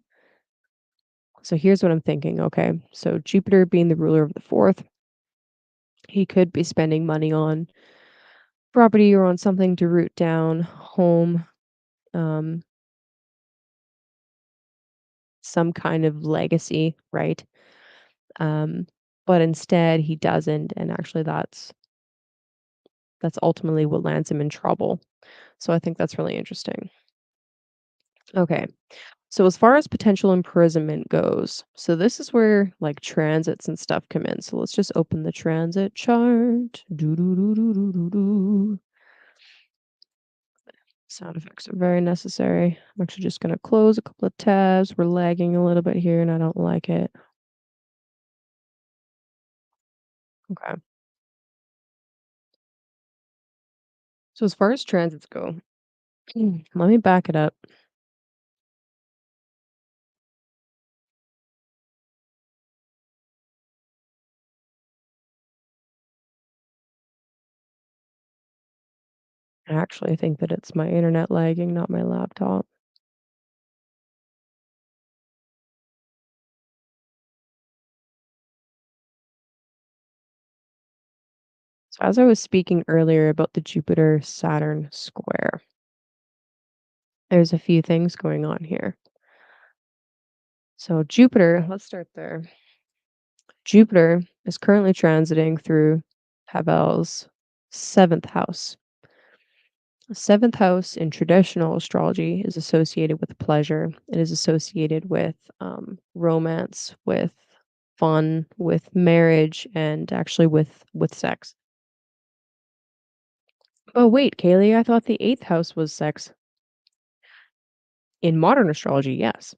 So here's what I'm thinking, okay? So Jupiter being the ruler of the fourth, he could be spending money on property or on something to root down, home, um, some kind of legacy, right? Um, but instead he doesn't, and actually that's ultimately what lands him in trouble. So I think that's really interesting. Okay. So as far as potential imprisonment goes, so this is where like transits and stuff come in. So let's just open the transit chart. Doo doo doo doo doo doo doo. Sound effects are very necessary. I'm actually just gonna close a couple of tabs. We're lagging a little bit here and I don't like it. Okay. So as far as transits go, let me back it up. I actually think that it's my internet lagging, not my laptop. So as I was speaking earlier about the Jupiter Saturn square, there's a few things going on here. So Jupiter, let's start there. Jupiter is currently transiting through Pavel's seventh house. Seventh house in traditional astrology is associated with pleasure. It is associated with romance, with fun, with marriage, and actually with sex. Oh wait, Kaylee, I thought the eighth house was sex. In modern astrology, yes.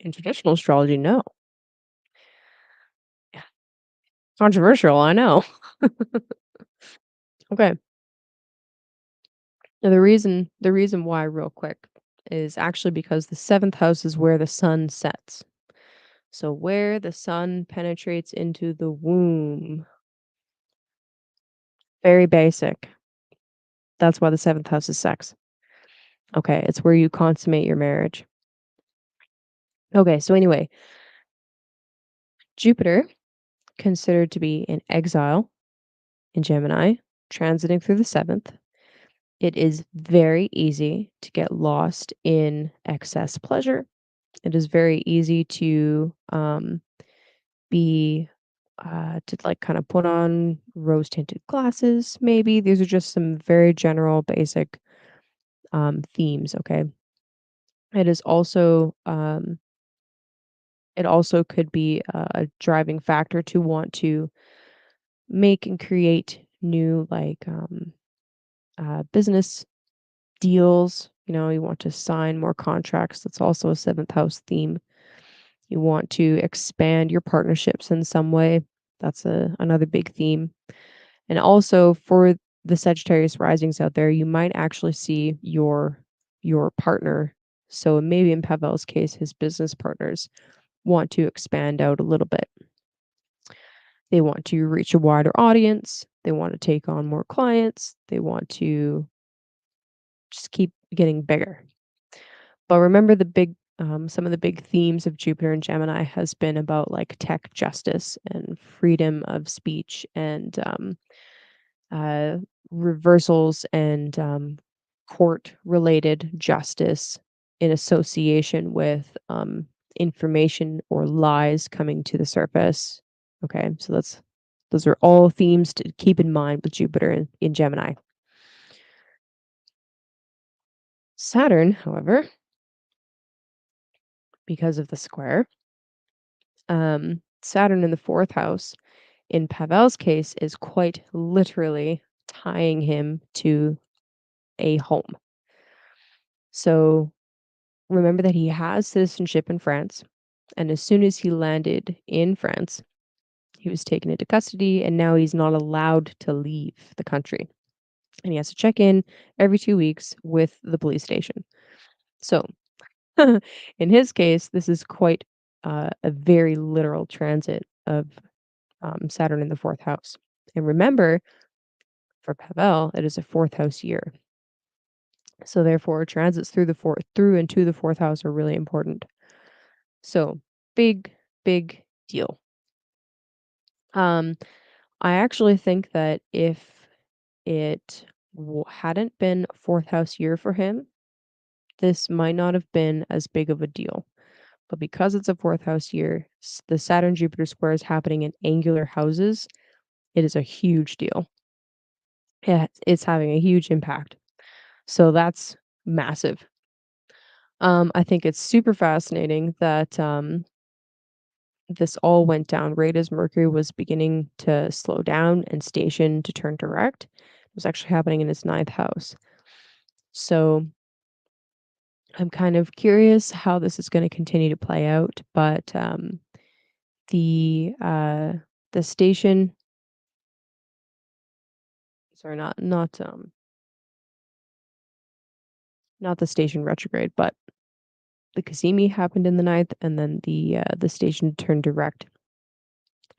In traditional astrology, no. Yeah. Controversial, I know. Okay. Now the reason why, real quick, is actually because the seventh house is where the sun sets. So where the sun penetrates into the womb. Very basic. That's why the seventh house is sex. Okay, it's where you consummate your marriage. Okay, so anyway, Jupiter, considered to be in exile in Gemini, transiting through the seventh, it is very easy to get lost in excess pleasure. It is very easy to be to like kind of put on rose tinted glasses, maybe. These are just some very general, basic themes, okay? It is also it also could be a driving factor to want to make and create new business deals. You know, you want to sign more contracts. That's also a seventh house theme. You want to expand your partnerships in some way. That's another big theme. And also for the Sagittarius risings out there, you might actually see your partner. So maybe in Pavel's case, his business partners want to expand out a little bit. They want to reach a wider audience. They want to take on more clients. They want to just keep getting bigger. But remember some of the big themes of Jupiter and Gemini has been about like tech justice and freedom of speech and uh, reversals and court related justice in association with information or lies coming to the surface. Okay, so those are all themes to keep in mind with Jupiter in Gemini. Saturn, however, because of the square, Saturn in the fourth house, in Pavel's case, is quite literally tying him to a home. So remember that he has citizenship in France, and as soon as he landed in France, he was taken into custody, and now he's not allowed to leave the country. And he has to check in every 2 weeks with the police station. So, in his case, this is quite a very literal transit of Saturn in the fourth house. And remember, for Pavel, it is a fourth house year. So therefore, transits through and to the fourth house are really important. So big, big deal. Um, I actually think that if it hadn't been a fourth house year for him, this might not have been as big of a deal. But because it's a fourth house year, the Saturn Jupiter square is happening in angular houses. It is a huge deal. Yeah, it's having a huge impact. So that's massive. I think it's super fascinating that this all went down right as Mercury was beginning to slow down and station to turn direct. It was actually happening in his ninth house. So I'm kind of curious how this is going to continue to play out. But the uh, the station, sorry, not the station retrograde, but the Cassimi happened in the ninth, and then the station turned direct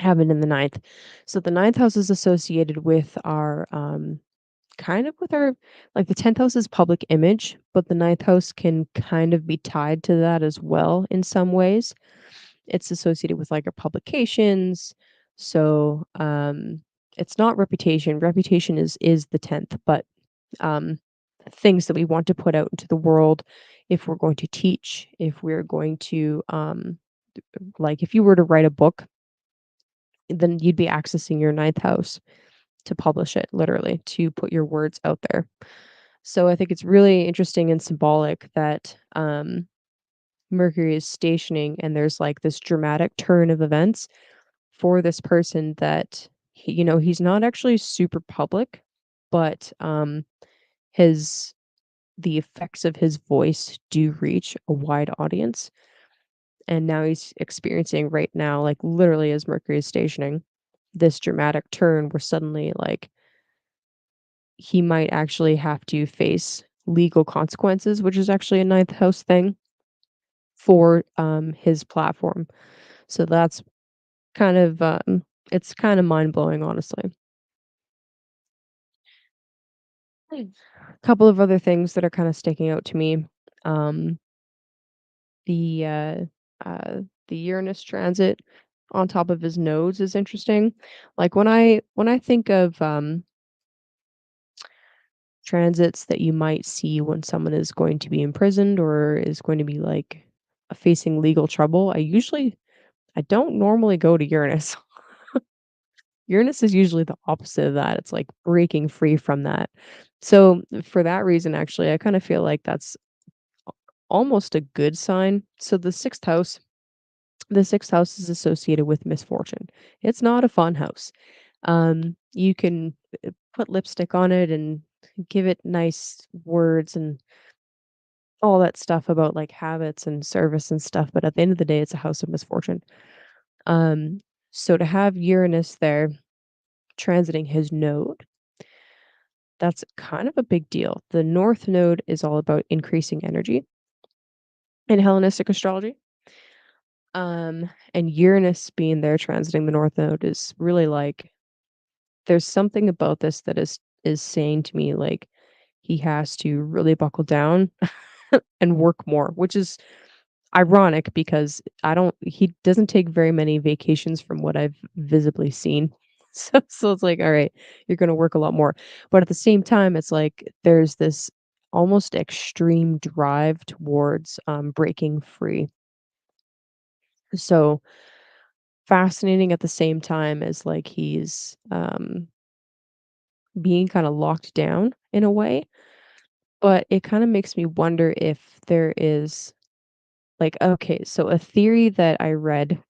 happened in the ninth. So the ninth house is associated with our kind of with our like the 10th house is public image, but the ninth house can kind of be tied to that as well in some ways. It's associated with like our publications. So it's not reputation. Reputation is the 10th, but um things that we want to put out into the world if we're going to teach, if we're going to like if you were to write a book, then you'd be accessing your ninth house. to publish it, literally, to put your words out there. So I think it's really interesting and symbolic that Mercury is stationing and there's like this dramatic turn of events for this person that he's not actually super public, but his the effects of his voice do reach a wide audience. And now he's experiencing right now, like literally as Mercury is stationing, this dramatic turn where suddenly like he might actually have to face legal consequences, which is actually a ninth house thing for his platform. So that's kind of it's kind of mind blowing, honestly. A couple of other things that are kind of sticking out to me. Um, the the Uranus transit on top of his nodes is interesting. Like when I think of transits that you might see when someone is going to be imprisoned or is going to be like facing legal trouble, I don't normally go to Uranus. Uranus is usually the opposite of that. It's like breaking free from that. So for that reason, actually, I kind of feel like that's almost a good sign. So the sixth house is associated with misfortune. It's not a fun house. You can put lipstick on it and give it nice words and all that stuff about like habits and service and stuff, but at the end of the day, it's a house of misfortune. Um, so to have Uranus there transiting his node, that's kind of a big deal. The North Node is all about increasing energy in Hellenistic astrology. And Uranus being there transiting the North Node is really like there's something about this that is saying to me like he has to really buckle down and work more, which is ironic because he doesn't take very many vacations from what I've visibly seen. So it's like, all right, you're gonna work a lot more. But at the same time, it's like there's this almost extreme drive towards breaking free. So fascinating at the same time as like he's being kind of locked down in a way. But it kind of makes me wonder if there is like, okay, so a theory that I read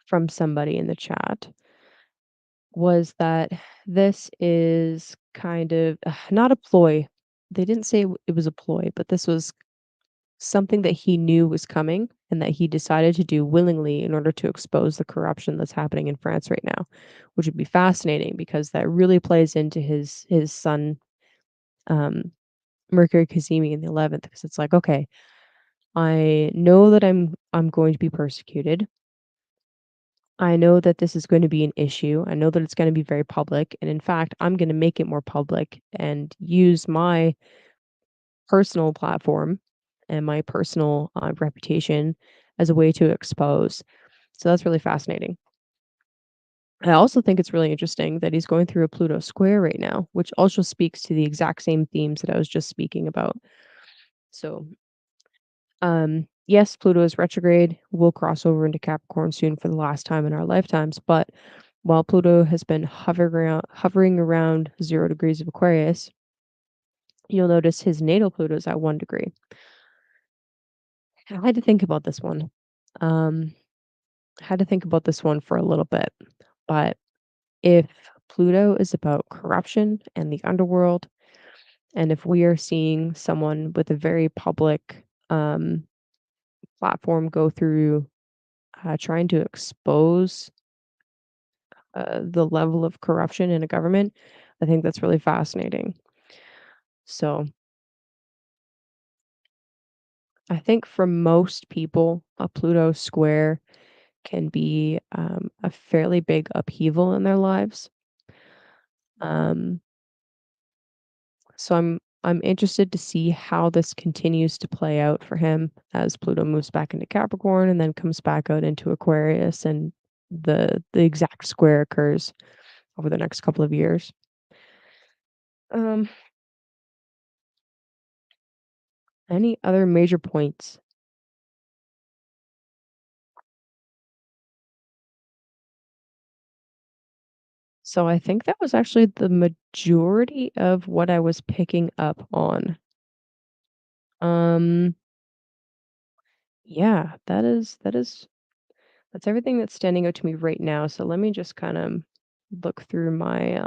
from somebody in the chat was that this is kind of not a ploy. They didn't say it was a ploy, but this was something that he knew was coming and that he decided to do willingly in order to expose the corruption that's happening in France right now, which would be fascinating because that really plays into his son um, Mercury Kazemi in the 11th because it's like, okay, I know that I'm going to be persecuted. I know that this is going to be an issue. I know that it's going to be very public. And in fact, I'm going to make it more public and use my personal platform and my personal reputation as a way to expose. So that's really fascinating. I also think it's really interesting that he's going through a Pluto square right now, which also speaks to the exact same themes that I was just speaking about. So, yes, Pluto is retrograde. We'll cross over into Capricorn soon for the last time in our lifetimes. But while Pluto has been hovering around 0 degrees of Aquarius, you'll notice his natal Pluto is at 1 degree. I had to think about this one. Um, I had to think about this one for a little bit. But if Pluto is about corruption and the underworld, and if we are seeing someone with a very public platform go through trying to expose the level of corruption in a government, I think that's really fascinating. So I think for most people, a Pluto square can be a fairly big upheaval in their lives. Um, so I'm interested to see how this continues to play out for him as Pluto moves back into Capricorn and then comes back out into Aquarius and the exact square occurs over the next couple of years. Um, any other major points? So I think that was actually the majority of what I was picking up on. Um, yeah, that's everything that's standing out to me right now. So let me just kind of look through my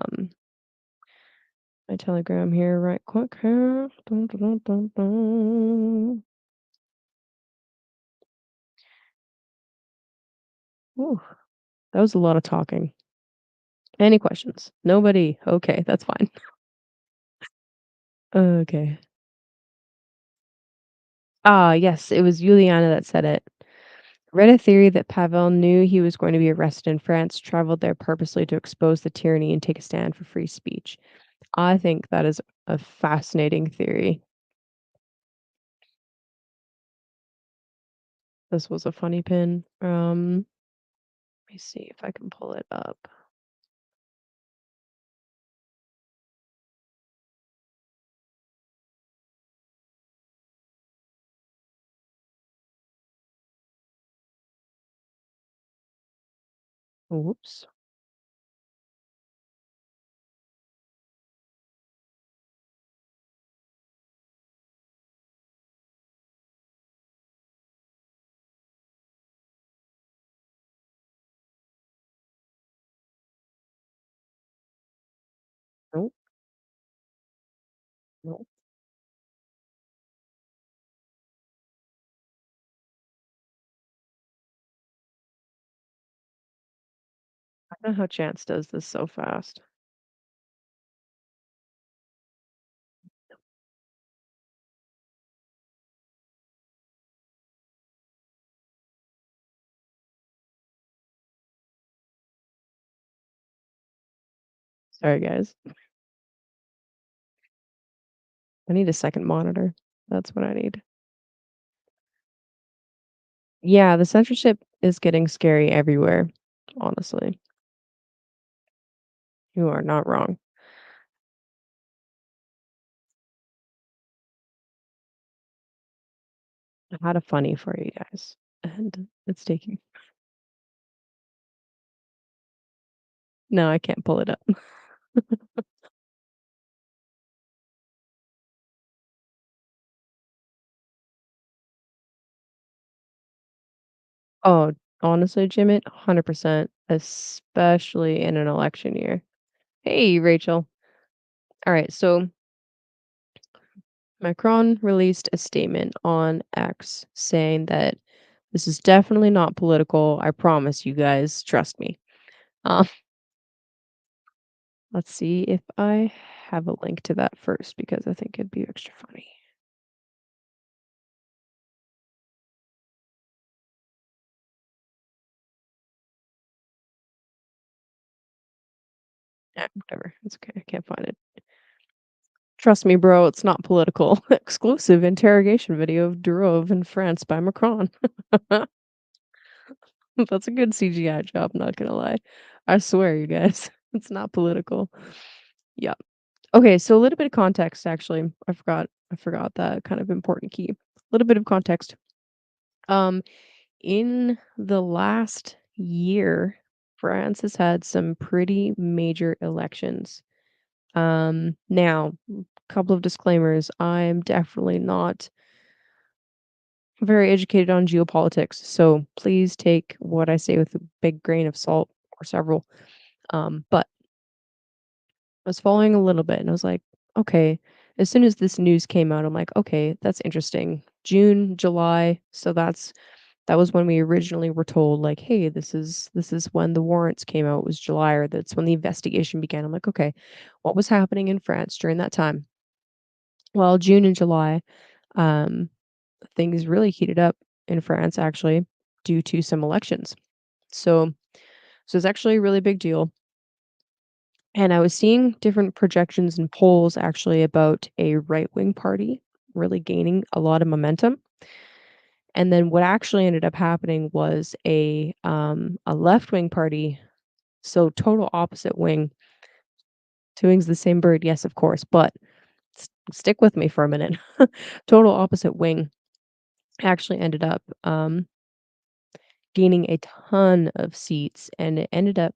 Telegram here right quick here. Dun, dun, dun, dun, dun. Ooh, that was a lot of talking. Any questions? Nobody. Okay, that's fine. Okay. Ah, yes, it was Juliana that said it. Read a theory that Pavel knew he was going to be arrested in France, traveled there purposely to expose the tyranny and take a stand for free speech. I think that is a fascinating theory. This was a funny pin. Let me see if I can pull it up. Whoops. Nope. Nope. I don't know how Chance does this so fast. Sorry, guys. I need a second monitor. That's what I need. Yeah, the censorship is getting scary everywhere, honestly. You are not wrong. I had a funny for you guys, and it's taking no, I can't pull it up. Oh, honestly, Jim, 100%, especially in an election year. Hey, Rachel. Alright, so Macron released a statement on X saying that this is definitely not political. I promise you guys, trust me. Um, let's see if I have a link to that first because I think it'd be extra funny. Yeah, whatever. It's okay. I can't find it. Trust me, bro, it's not political. Exclusive interrogation video of Durov in France by Macron. That's a good CGI job, not gonna lie. I swear, you guys, it's not political. Yeah. Okay, so a little bit of context actually. I forgot that kind of important key. A little bit of context. Um, in the last year, France has had some pretty major elections. Now, couple of disclaimers. I'm definitely not very educated on geopolitics, so please take what I say with a big grain of salt or several. But I was following a little bit and I was like, okay, as soon as this news came out, I'm like, okay, that's interesting. June, July, so that was when we originally were told like, hey, this is when the warrants came out was July or that's when the investigation began. I'm like, okay, what was happening in France during that time? Well, June and July, um, things really heated up in France actually due to some elections. So it's actually a really big deal. And I was seeing different projections and polls actually about a right-wing party really gaining a lot of momentum. And then what actually ended up happening was a left-wing party, so total opposite wing. Two wings of the same bird, yes, of course, but stick with me for a minute. Total opposite wing actually ended up gaining a ton of seats, and it ended up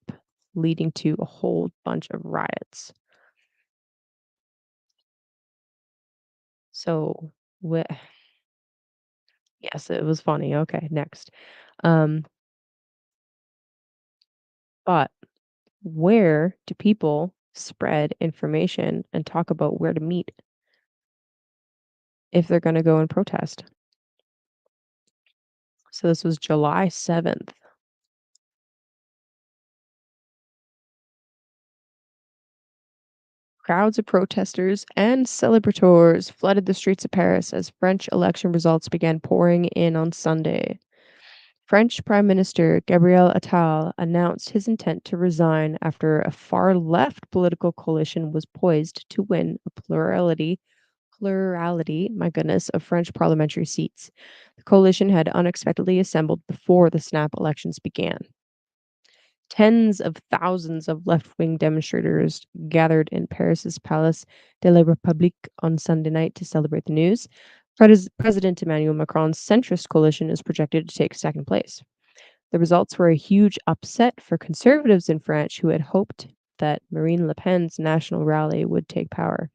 leading to a whole bunch of riots. So, wh yes, it was funny. Okay, next. Um, but where do people spread information and talk about where to meet if they're gonna go and protest? So this was July 7th. Crowds of protesters and celebrators flooded the streets of Paris as French election results began pouring in on Sunday. French Prime Minister Gabriel Attal announced his intent to resign after a far left political coalition was poised to win a plurality, my goodness, of French parliamentary seats. The coalition had unexpectedly assembled before the snap elections began. Tens of thousands of left-wing demonstrators gathered in Paris's Place de la République on Sunday night to celebrate the news. President Emmanuel Macron's centrist coalition is projected to take second place. The results were a huge upset for conservatives in France who had hoped that Marine Le Pen's national rally would take power.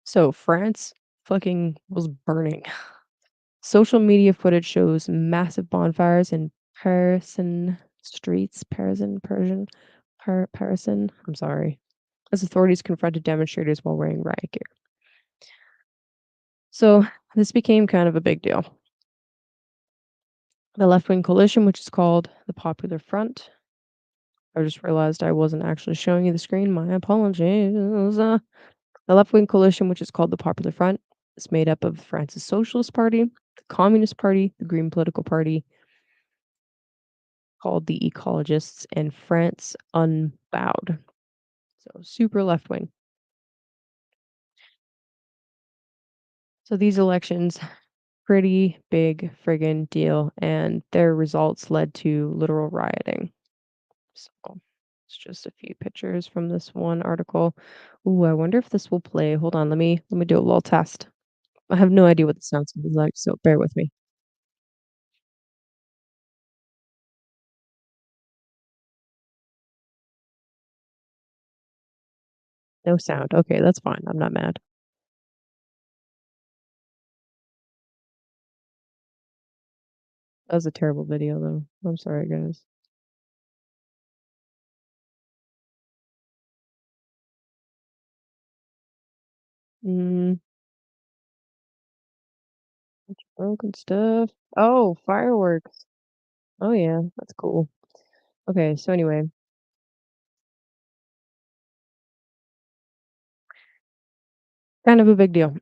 So France fucking was burning. Social media footage shows massive bonfires in Parisian streets, Parisian, I'm sorry, as authorities confronted demonstrators while wearing riot gear. So this became kind of a big deal. The left-wing coalition, which is called the Popular Front. I just realized I wasn't actually showing you the screen. My apologies. The left-wing coalition, which is called the Popular Front, is made up of France's Socialist Party, the Communist Party, the Green Political Party, called the Ecologists, and France Unbowed. So super left wing. So these elections, pretty big friggin' deal, and their results led to literal rioting. So it's just a few pictures from this one article. Ooh, I wonder if this will play. Hold on, let me do a little test. I have no idea what the sound's gonna be like, so bear with me. No sound. Okay, that's fine. I'm not mad. That was a terrible video though. I'm sorry, guys. Mm, broken stuff. Oh, fireworks. Oh yeah, that's cool. Okay, so anyway, kind of a big deal.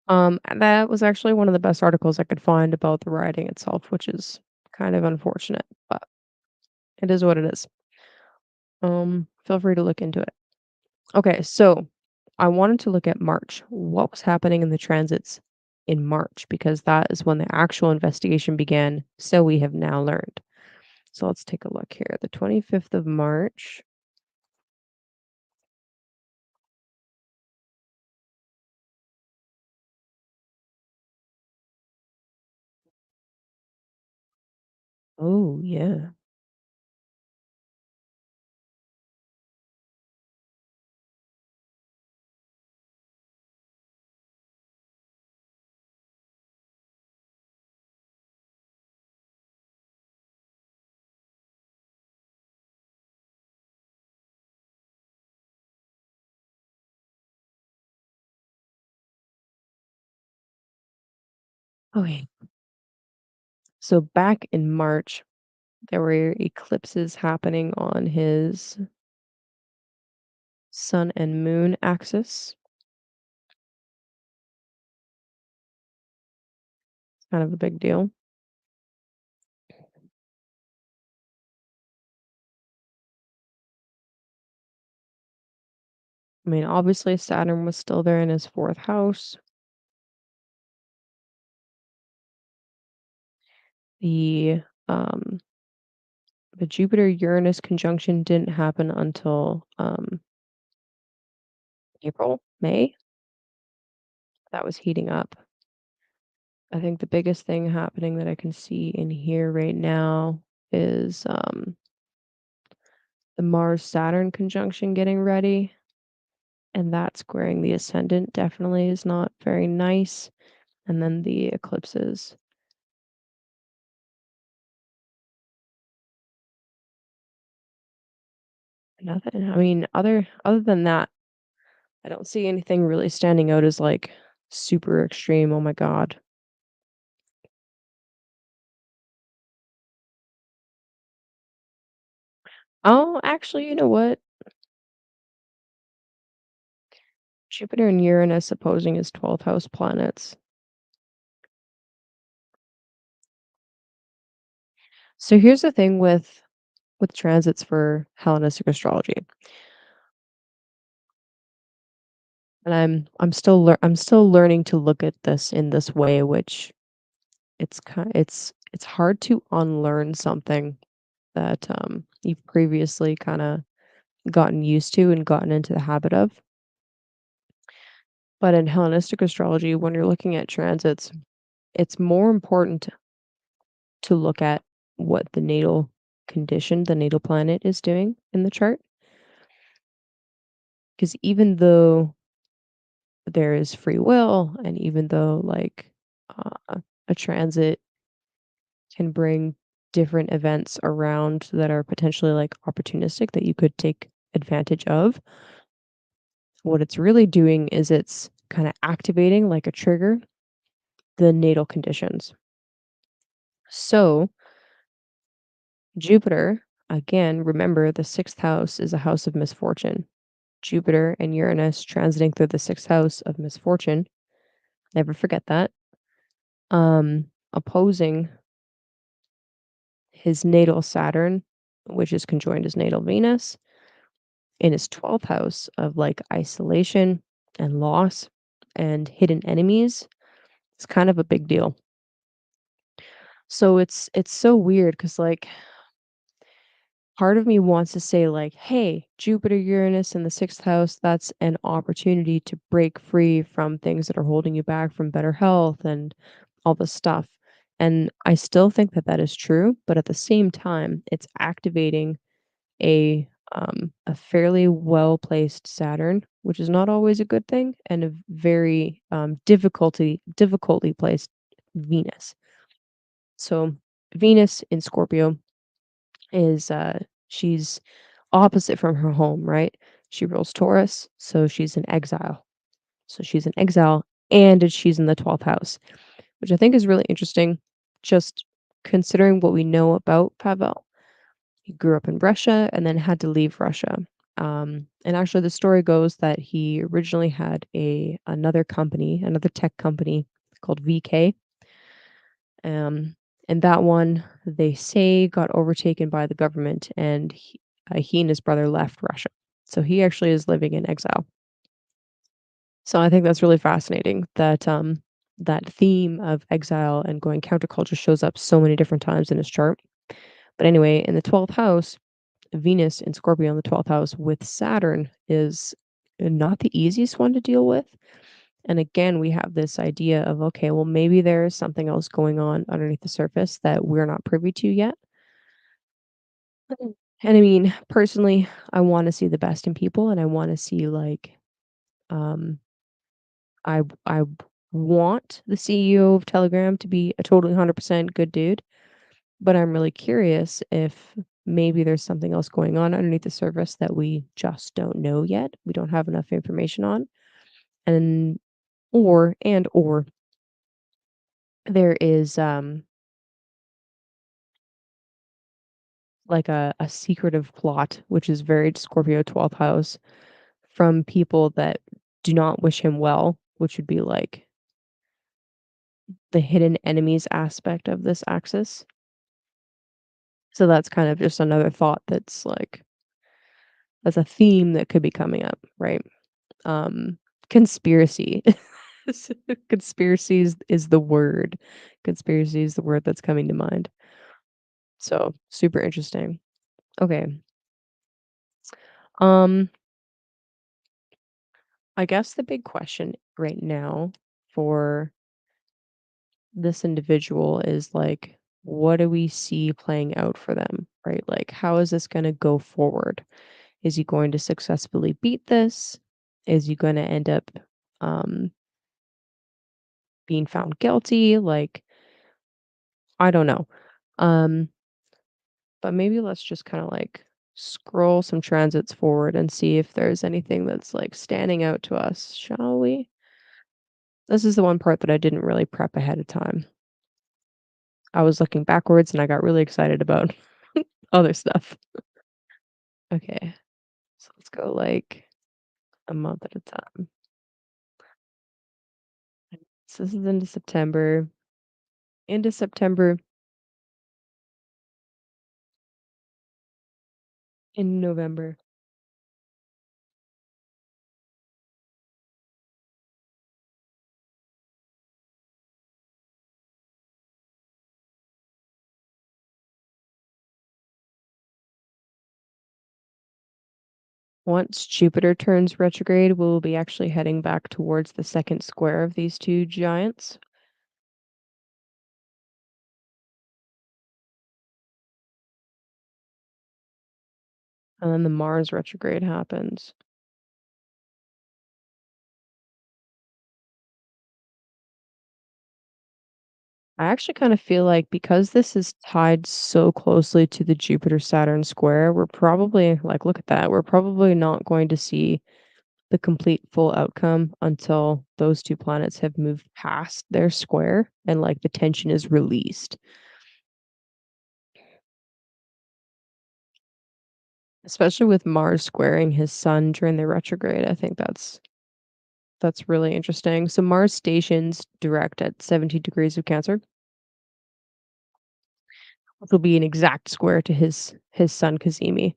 And that was actually one of the best articles I could find about the rioting itself, which is kind of unfortunate, but it is what it is. Feel free to look into it. Okay, so I wanted to look at March. What was happening in the transits in March? Because that is when the actual investigation began, so we have now learned. So let's take a look here. The 25th of March. Oh, yeah. Okay. So back in March, there were eclipses happening on his sun and moon axis. Kind of a big deal. I mean, obviously Saturn was still there in his fourth house. The um the Jupiter Uranus conjunction didn't happen until April, May. That was heating up. I think the biggest thing happening that I can see in here right now is the Mars Saturn conjunction getting ready, and that squaring the ascendant definitely is not very nice. And then the eclipses. Nothing. I mean, other than that, I don't see anything really standing out as like super extreme. Oh my God. Oh, actually, you know what? Jupiter and Uranus opposing as 12th house planets. So here's the thing with transits for Hellenistic astrology. And I'm still learning to look at this in this way, which it's hard to unlearn something that you've previously kind of gotten used to and gotten into the habit of. But in Hellenistic astrology, when you're looking at transits, it's more important to look at what the natal condition, the natal planet is doing in the chart. Because even though there is free will, and even though a transit can bring different events around that are potentially like opportunistic that you could take advantage of, what it's really doing is it's kind of activating like a trigger the natal conditions. So, Jupiter, again, remember the sixth house is a house of misfortune. Jupiter and Uranus transiting through the sixth house of misfortune. Never forget that. Opposing his natal Saturn, which is conjoined his natal Venus, in his 12th house of like isolation and loss and hidden enemies. It's kind of a big deal. So it's so weird because like part of me wants to say like, "Hey, Jupiter, Uranus in the 6th house, that's an opportunity to break free from things that are holding you back from better health and all this stuff." And I still think that that is true, but at the same time, it's activating a fairly well-placed Saturn, which is not always a good thing, and a very difficultly placed Venus. So Venus in Scorpio is she's opposite from her home, right? She rules Taurus, so she's in exile. So she's in exile and she's in the 12th house, which I think is really interesting just considering what we know about Pavel. He grew up in Russia and then had to leave Russia. And actually the story goes that he originally had another company, another tech company called VK. And that one, they say, got overtaken by the government, and he and his brother left Russia. So he actually is living in exile. So I think that's really fascinating that that theme of exile and going counterculture shows up so many different times in his chart. But anyway, in the 12th house, Venus in Scorpio in the 12th house with Saturn is not the easiest one to deal with. And again, we have this idea of, okay, well, maybe there is something else going on underneath the surface that we're not privy to yet. And I mean, personally, I want to see the best in people and I want to see um I want the CEO of Telegram to be a totally 100% good dude, but I'm really curious if maybe there's something else going on underneath the surface that we just don't know yet. We don't have enough information on. And or there is like a secretive plot, which is very Scorpio 12th house from people that do not wish him well, which would be like the hidden enemies aspect of this axis. So that's kind of just another thought that's like that's a theme that could be coming up, right? Um conspiracy. Conspiracy is the word. Conspiracy is the word that's coming to mind. So, super interesting. Okay. Um I guess the big question right now for this individual is like, what do we see playing out for them, right? Like, how is this going to go forward? Is he going to successfully beat this? Is he going to end up um, being found guilty? Like, I don't know. Um, but maybe let's just kind of like scroll some transits forward and see if there's anything that's like standing out to us, shall we? This is the one part that I didn't really prep ahead of time. I was looking backwards and I got really excited about other stuff. Okay, so let's go like a month at a time. So this is into September, in November. Once Jupiter turns retrograde, we'll be actually heading back towards the second square of these two giants. And then the Mars retrograde happens. I actually kind of feel like because this is tied so closely to the Jupiter Saturn square, we're probably like, look at that, we're probably not going to see the complete full outcome until those two planets have moved past their square and like the tension is released. Especially with Mars squaring his sun during the retrograde. I think that's really interesting. So Mars stations direct at 17 degrees of Cancer, which will be an exact square to his sun Kazemi.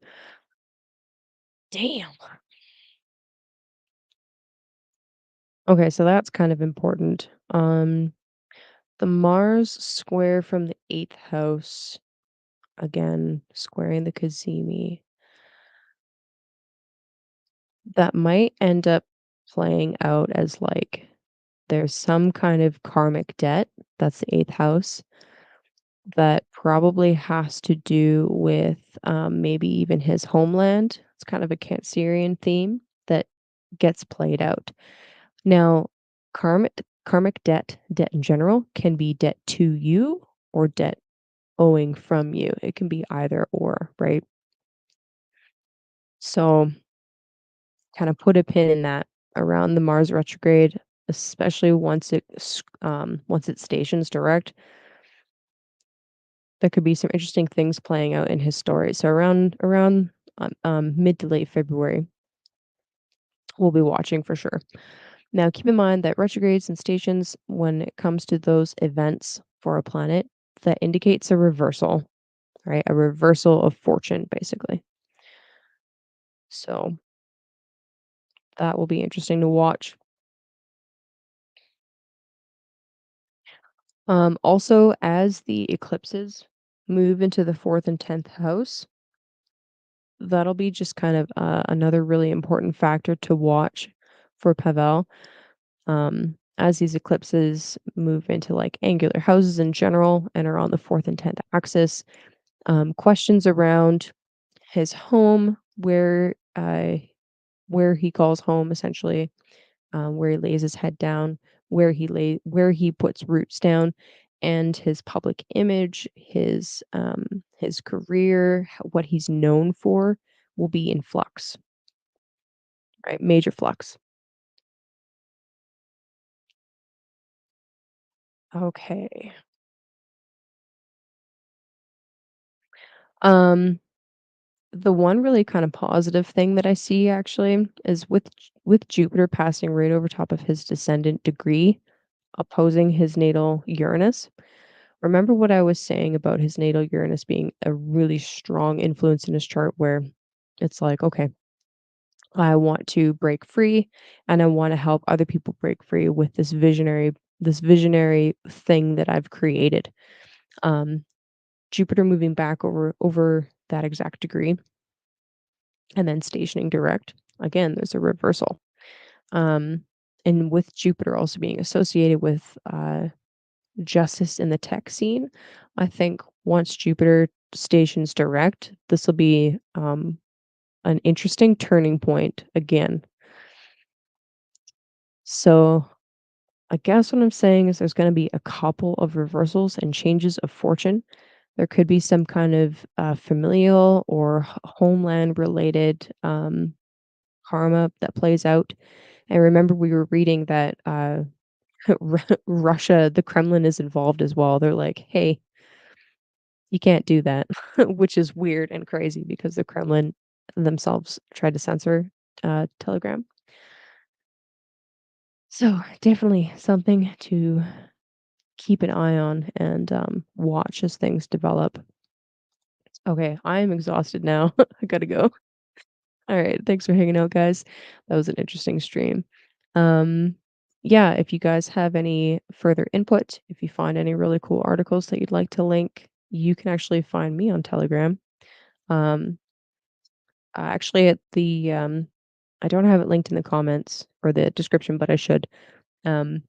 Damn. Okay, so that's kind of important. The Mars square from the 8th house, again, squaring the Kazemi, that might end up playing out as like there's some kind of karmic debt, that's the 8th house, that probably has to do with maybe even his homeland. It's kind of a Cancerian theme that gets played out. Now, karmic debt in general, can be debt to you or debt owing from you. It can be either or, right? So, kind of put a pin in that around the Mars retrograde, especially once it stations direct. There could be some interesting things playing out in his story. So around mid to late February, we'll be watching for sure. Now, keep in mind that retrogrades and stations, when it comes to those events for a planet, that indicates a reversal, right? A reversal of fortune, basically. So that will be interesting to watch. Also, as the eclipses move into the fourth and 10th house, that'll be just kind of another really important factor to watch for Pavel. As these eclipses move into like angular houses in general and are on the fourth and 10th axis, questions around his home, where he calls home essentially, where he lays his head down, where he puts roots down, and his public image, his career, what he's known for, will be in flux, right? Major flux. Okay. Um, the one really kind of positive thing that I see actually is with Jupiter passing right over top of his descendant degree, opposing his natal Uranus. Remember what I was saying about his natal Uranus being a really strong influence in his chart where it's like, okay, I want to break free and I want to help other people break free with this visionary thing that I've created. Um, Jupiter moving back over that exact degree and then stationing direct. Again, there's a reversal. Um, and with Jupiter also being associated with justice in the tech scene. I think once Jupiter stations direct, this will be an interesting turning point again. So I guess what I'm saying is there's going to be a couple of reversals and changes of fortune. There could be some kind of familial or homeland related karma that plays out. And remember, we were reading that Russia, the Kremlin is involved as well. They're like, hey, you can't do that, which is weird and crazy because the Kremlin themselves tried to censor Telegram. So definitely something to keep an eye on and watch as things develop. Okay, I'm exhausted now. I gotta go. All right, thanks for hanging out, guys. That was an interesting stream. Um, yeah, if you guys have any further input, if you find any really cool articles that you'd like to link, you can actually find me on Telegram. Um, actually, at the I don't have it linked in the comments or the description, but I should. Um,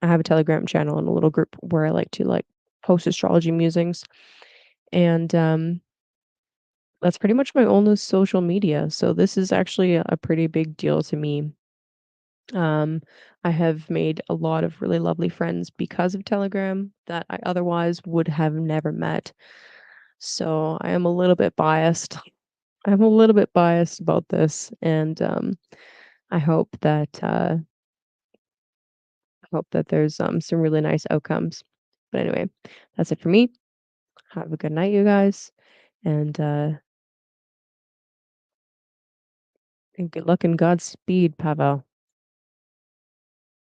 I have a Telegram channel and a little group where I like to post astrology musings, and that's pretty much my only social media. So this is actually a pretty big deal to me. Um, I have made a lot of really lovely friends because of Telegram that I otherwise would have never met. So I am a little bit biased. I'm a little bit biased about this, and I hope that there's some really nice outcomes. But anyway, that's it for me. Have a good night, you guys, and and good luck and Godspeed, Pavel.